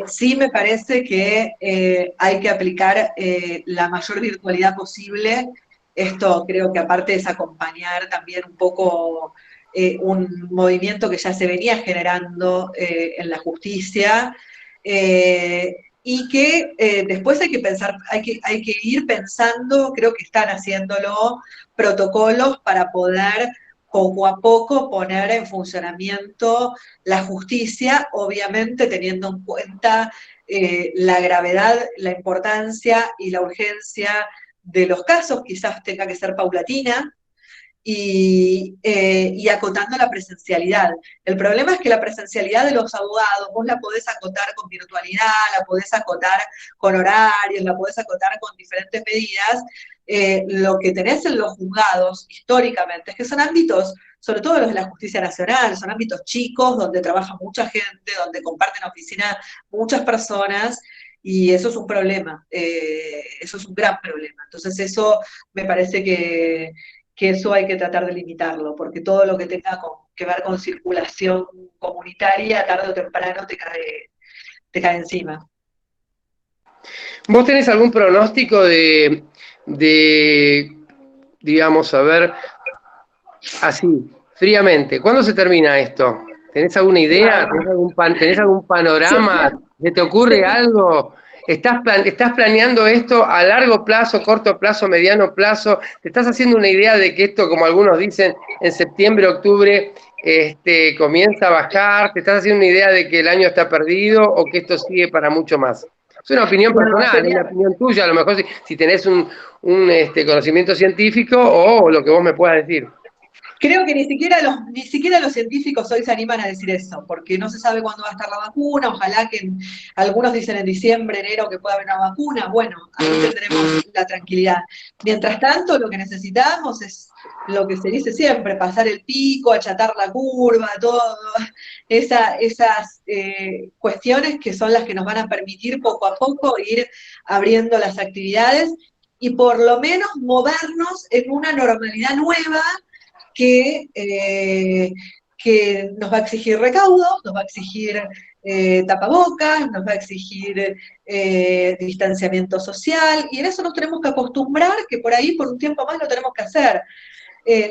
Sí me parece que hay que aplicar la mayor virtualidad posible. Esto creo que aparte es acompañar también un poco un movimiento que ya se venía generando en la justicia, y que después hay que pensar, hay que ir pensando, creo que están haciéndolo, protocolos para poder poco a poco poner en funcionamiento la justicia, obviamente teniendo en cuenta la gravedad, la importancia y la urgencia de los casos, quizás tenga que ser paulatina, y acotando la presencialidad. El problema es que la presencialidad de los abogados, vos la podés acotar con virtualidad, la podés acotar con horarios, la podés acotar con diferentes medidas. Lo que tenés en los juzgados, históricamente, es que son ámbitos, sobre todo los de la justicia nacional, son ámbitos chicos, donde trabaja mucha gente, donde comparten oficina muchas personas, y eso es un problema, eso es un gran problema. Entonces eso me parece que eso hay que tratar de limitarlo, porque todo lo que tenga que ver con circulación comunitaria, tarde o temprano te cae encima. ¿Vos tenés algún pronóstico de digamos, a ver, así, fríamente, ¿cuándo se termina esto? ¿Tenés alguna idea? ¿Tenés algún panorama? ¿Se te ocurre algo? ¿Estás planeando esto a largo plazo, corto plazo, mediano plazo? ¿Te estás haciendo una idea de que esto, como algunos dicen, en septiembre, octubre, comienza a bajar? ¿Te estás haciendo una idea de que el año está perdido o que esto sigue para mucho más? Es una opinión personal, es una opinión tuya, a lo mejor si tenés un conocimiento científico o lo que vos me puedas decir. Creo que ni siquiera los científicos hoy se animan a decir eso, porque no se sabe cuándo va a estar la vacuna, ojalá que algunos dicen en diciembre, enero que pueda haber una vacuna, bueno, ahí tendremos la tranquilidad. Mientras tanto, lo que necesitamos es lo que se dice siempre, pasar el pico, achatar la curva, todo, esas cuestiones que son las que nos van a permitir poco a poco ir abriendo las actividades y por lo menos movernos en una normalidad nueva que nos va a exigir recaudo, nos va a exigir tapabocas, nos va a exigir distanciamiento social, y en eso nos tenemos que acostumbrar, que por ahí por un tiempo más lo tenemos que hacer.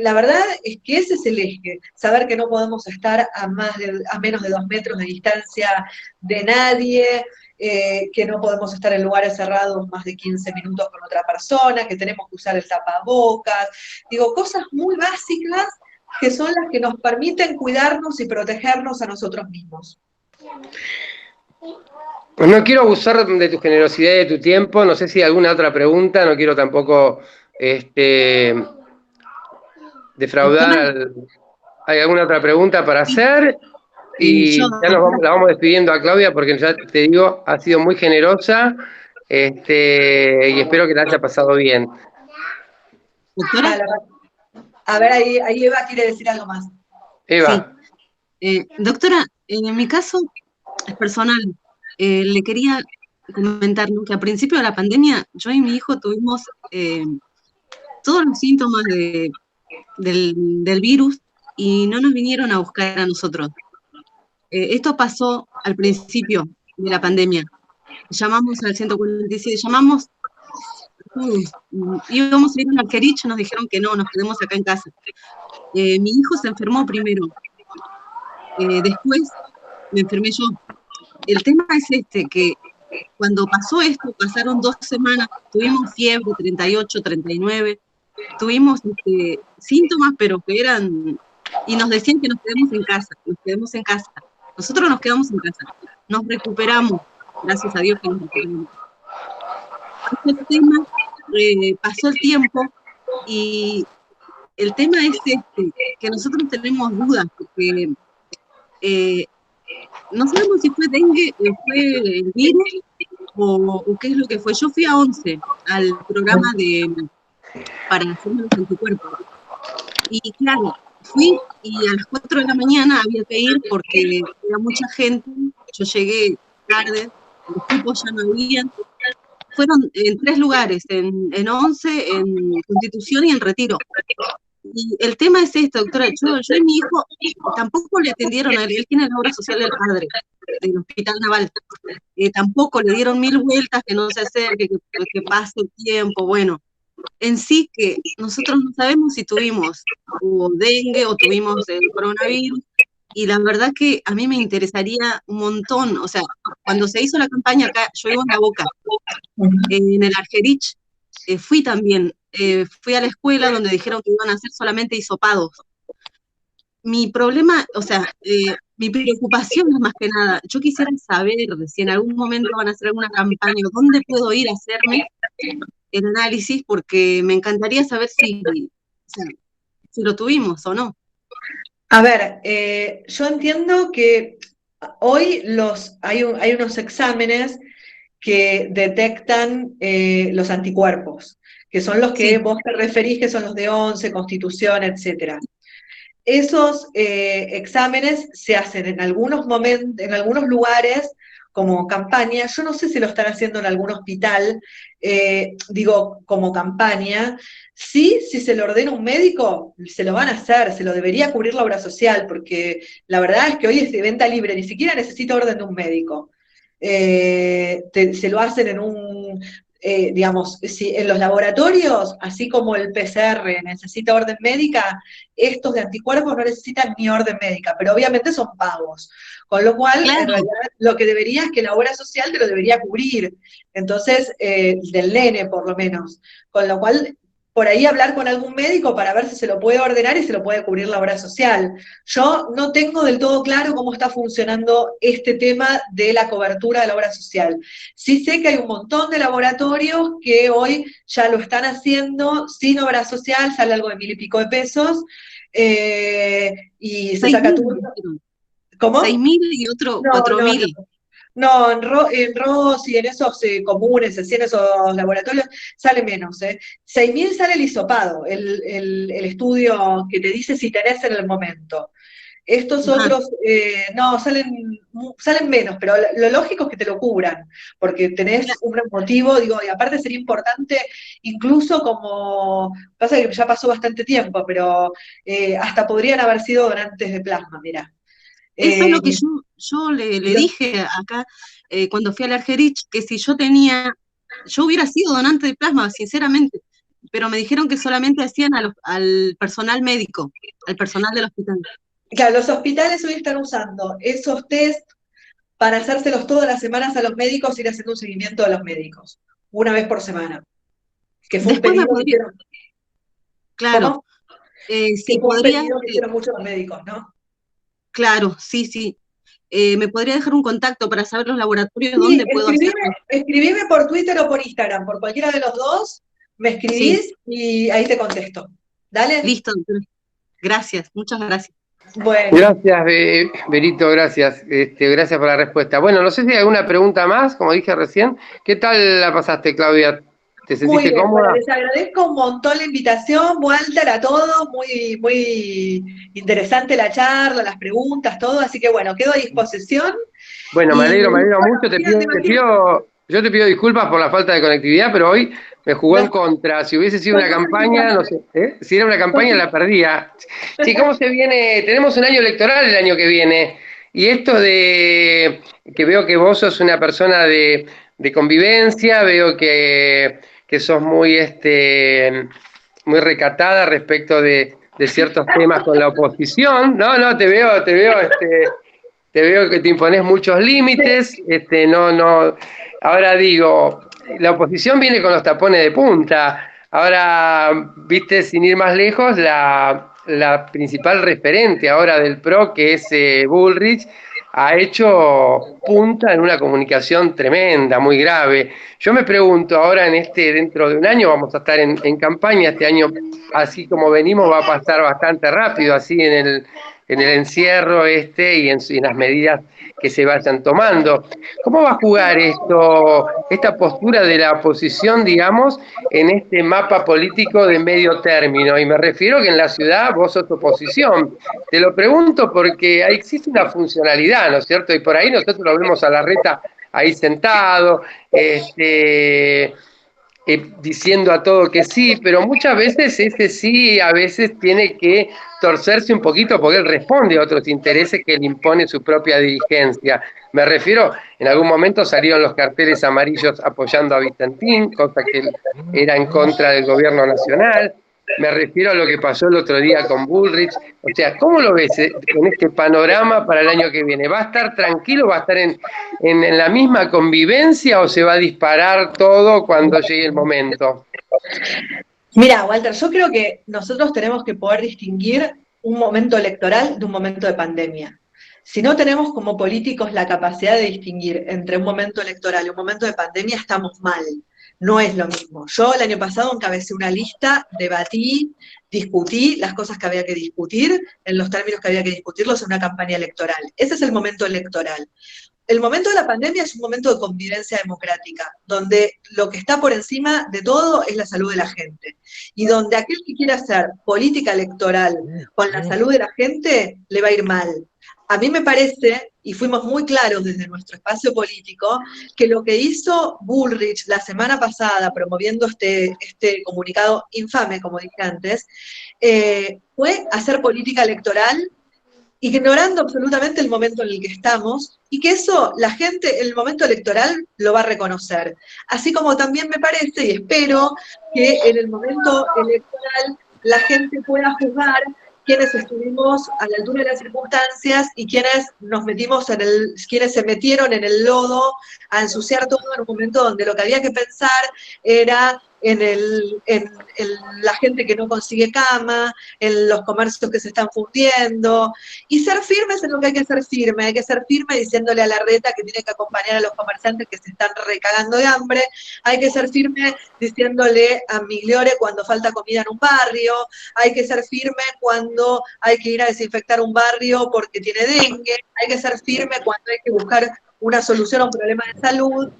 La verdad es que ese es el eje, saber que no podemos estar a menos de 2 metros de distancia de nadie, que no podemos estar en lugares cerrados más de 15 minutos con otra persona, que tenemos que usar el tapabocas, digo, cosas muy básicas que son las que nos permiten cuidarnos y protegernos a nosotros mismos. Pues no quiero abusar de tu generosidad y de tu tiempo, no sé si hay alguna otra pregunta, no quiero tampoco defraudar. ¿Hay alguna otra pregunta para hacer? Y ya la vamos despidiendo a Claudia porque ya te digo, ha sido muy generosa y espero que la haya pasado bien. A ver, ahí Eva quiere decir algo más. Eva. Sí. Doctora, en mi caso es personal, le quería comentar, ¿no?, que a principio de la pandemia yo y mi hijo tuvimos todos los síntomas del virus y no nos vinieron a buscar a nosotros. Esto pasó al principio de la pandemia. Llamamos al 147, íbamos a ir a Argerich, nos dijeron que no, nos quedemos acá en casa. Mi hijo se enfermó primero, después me enfermé yo. El tema es que cuando pasó esto, pasaron 2 semanas, tuvimos fiebre, 38, 39, tuvimos síntomas, pero que eran, y nos decían que nos quedemos en casa. Nosotros nos quedamos en casa, nos recuperamos, gracias a Dios que nos recuperamos. Este tema, pasó el tiempo y el tema es que nosotros tenemos dudas, porque no sabemos si fue dengue, fue el virus o qué es lo que fue. Yo fui a 11, al programa para hacerme los anticuerpos. Y claro, fui y a las 4 de la mañana había que ir porque era mucha gente, yo llegué tarde, los equipos ya no habían. Fueron en 3 lugares, en 11, en Constitución y en Retiro. Y el tema es esto, doctora, yo y mi hijo tampoco le atendieron a él tiene la obra social del padre, del Hospital Naval, tampoco le dieron 1000 vueltas, que no se acerque, que pase el tiempo, bueno, en sí que nosotros no sabemos si tuvimos o dengue o tuvimos el coronavirus, y la verdad que a mí me interesaría un montón, o sea, cuando se hizo la campaña acá, yo vivo en La Boca, en el Argerich, fui también, fui a la escuela donde dijeron que iban a hacer solamente hisopados. Mi problema, o sea, mi preocupación es más que nada, yo quisiera saber si en algún momento van a hacer alguna campaña, dónde puedo ir a hacerme el análisis, porque me encantaría saber si lo tuvimos o no. A ver, yo entiendo que hoy hay unos exámenes que detectan los anticuerpos, que son los que vos te referís, que son los de 11, Constitución, etcétera. Esos exámenes se hacen en algunos lugares como campaña, yo no sé si lo están haciendo en algún hospital, digo, como campaña. Sí, si se lo ordena un médico, se lo van a hacer, se lo debería cubrir la obra social, porque la verdad es que hoy es de venta libre, ni siquiera necesita orden de un médico. Se lo hacen digamos, si en los laboratorios, así como el PCR necesita orden médica, estos de anticuerpos no necesitan ni orden médica, pero obviamente son pagos. Con lo cual, Claro. en realidad, lo que debería es que la obra social te lo debería cubrir. Entonces, del nene, por lo menos. Con lo cual, por ahí hablar con algún médico para ver si se lo puede ordenar y se lo puede cubrir la obra social. Yo no tengo del todo claro cómo está funcionando este tema de la cobertura de la obra social. Sí sé que hay un montón de laboratorios que hoy ya lo están haciendo sin obra social, sale algo de 1.000 y pico de pesos, y se saca turno. ¿Cómo? 6.000 y otro No, 4.000. No, en ROS y en esos comunes, así en esos laboratorios, sale menos. 6.000 sale el hisopado, el estudio que te dice si tenés en el momento. Estos otros, no, salen menos, pero lo lógico es que te lo cubran, porque tenés un motivo, digo, y aparte sería importante, incluso como, pasa que ya pasó bastante tiempo, pero hasta podrían haber sido donantes de plasma, mirá. Eso es lo que yo le dije acá cuando fui al Argerich, que si yo hubiera sido donante de plasma, sinceramente, pero me dijeron que solamente hacían al personal médico, al personal del hospital. Claro, los hospitales hoy están usando esos test para hacérselos todas las semanas a los médicos, ir haciendo un seguimiento de los médicos, una vez por semana. Que fue Después un pedido que hicieron. Claro. ¿Cómo? Si que fue un podría, pedido que hicieron muchos médicos, ¿no? Claro, sí. ¿Me podría dejar un contacto para saber los laboratorios donde puedo hacerlo? Escribime por Twitter o por Instagram, por cualquiera de los dos, me escribís y ahí te contesto. ¿Dale? Listo, gracias, muchas gracias. Bueno. Gracias, Berito, gracias. Gracias por la respuesta. Bueno, no sé si hay alguna pregunta más, como dije recién. ¿Qué tal la pasaste, Claudia? ¿Te sentiste Muy bien, cómoda? bueno, les agradezco un montón la invitación, Walter, a todos, muy interesante la charla, las preguntas, todo, así que bueno, quedo a disposición. Bueno, me alegro mucho, yo te pido disculpas por la falta de conectividad, pero hoy me jugó en contra. Si hubiese sido una campaña, no sé, si era una campaña la perdía. Sí, ¿cómo se viene? Tenemos un año electoral el año que viene, y esto de que veo que vos sos una persona de convivencia, veo que sos muy recatada respecto de ciertos temas con la oposición. No, te veo que te imponés muchos límites, ahora digo, la oposición viene con los tapones de punta. Ahora, viste, sin ir más lejos, la principal referente ahora del PRO, que es Bullrich, ha hecho punta en una comunicación tremenda, muy grave. Yo me pregunto, ahora dentro de un año vamos a estar en campaña, este año, así como venimos, va a pasar bastante rápido, así en el encierro y en las medidas que se vayan tomando. ¿Cómo va a jugar esta postura de la oposición, digamos, en este mapa político de medio término? Y me refiero que en la ciudad vos sos oposición. Te lo pregunto porque ahí existe una funcionalidad, ¿no es cierto? Y por ahí nosotros lo vemos a Larreta ahí sentado, diciendo a todo que sí, pero muchas veces ese sí a veces tiene que torcerse un poquito porque él responde a otros intereses que le impone su propia dirigencia. Me refiero, en algún momento salieron los carteles amarillos apoyando a Vicentín, cosa que era en contra del gobierno nacional. Me refiero a lo que pasó el otro día con Bullrich. O sea, ¿cómo lo ves con este panorama para el año que viene? ¿Va a estar tranquilo, va a estar en la misma convivencia o se va a disparar todo cuando llegue el momento? Mira, Walter, yo creo que nosotros tenemos que poder distinguir un momento electoral de un momento de pandemia. Si no tenemos como políticos la capacidad de distinguir entre un momento electoral y un momento de pandemia, estamos mal. No es lo mismo. Yo el año pasado encabecé una lista, debatí, discutí las cosas que había que discutir, en los términos que había que discutirlos en una campaña electoral. Ese es el momento electoral. El momento de la pandemia es un momento de convivencia democrática, donde lo que está por encima de todo es la salud de la gente. Y donde aquel que quiera hacer política electoral con la salud de la gente, le va a ir mal. A mí me parece, y fuimos muy claros desde nuestro espacio político, que lo que hizo Bullrich la semana pasada, promoviendo este comunicado infame, como dije antes, fue hacer política electoral ignorando absolutamente el momento en el que estamos, y que eso la gente en el momento electoral lo va a reconocer. Así como también me parece y espero que en el momento electoral la gente pueda juzgar quienes estuvimos a la altura de las circunstancias y quienes quienes se metieron en el lodo a ensuciar todo en un momento donde lo que había que pensar era en la gente que no consigue cama, en los comercios que se están fundiendo, y ser firmes en lo que hay que ser firme diciéndole a Larreta que tiene que acompañar a los comerciantes que se están recagando de hambre, hay que ser firme diciéndole a Migliore cuando falta comida en un barrio, hay que ser firme cuando hay que ir a desinfectar un barrio porque tiene dengue, hay que ser firme cuando hay que buscar una solución a un problema de salud,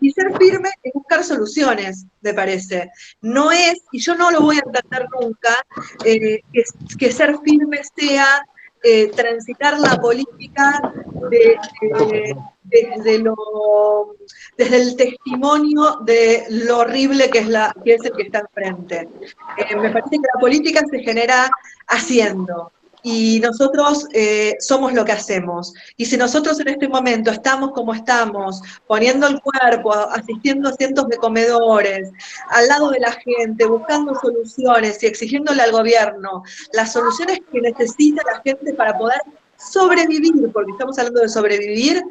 y ser firme es buscar soluciones, me parece. No es, y yo no lo voy a entender nunca, que ser firme sea transitar la política desde el testimonio de lo horrible que es el que está enfrente. Me parece que la política se genera haciendo. Y nosotros somos lo que hacemos. Y si nosotros en este momento estamos como estamos, poniendo el cuerpo, asistiendo a cientos de comedores, al lado de la gente, buscando soluciones y exigiéndole al gobierno las soluciones que necesita la gente para poder sobrevivir, porque estamos hablando de sobrevivir,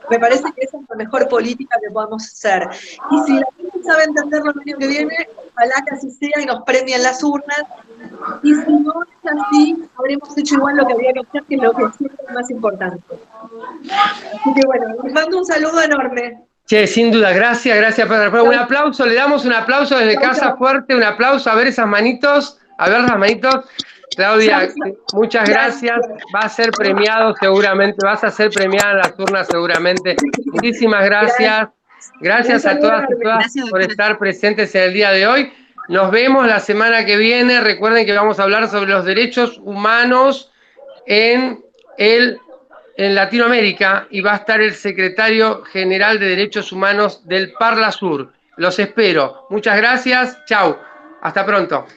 me parece que esa es la mejor política que podemos hacer. Y si la gente sabe entenderlo el año que viene, ojalá que así sea y nos premien las urnas. Y si no es así, habremos hecho igual lo que había que hacer, que es lo que siempre es más importante. Así que bueno, les mando un saludo enorme. Che, sin duda, gracias. Un aplauso, le damos un aplauso desde casa fuerte, un aplauso, a ver esas manitos, a ver las manitos. Claudia, muchas gracias, va a ser premiado seguramente, vas a ser premiada en las urnas seguramente. Muchísimas gracias. Gracias a todas y todas por estar presentes en el día de hoy. Nos vemos la semana que viene. Recuerden que vamos a hablar sobre los derechos humanos en Latinoamérica y va a estar el secretario general de Derechos Humanos del Parla Sur. Los espero. Muchas gracias. Chau. Hasta pronto.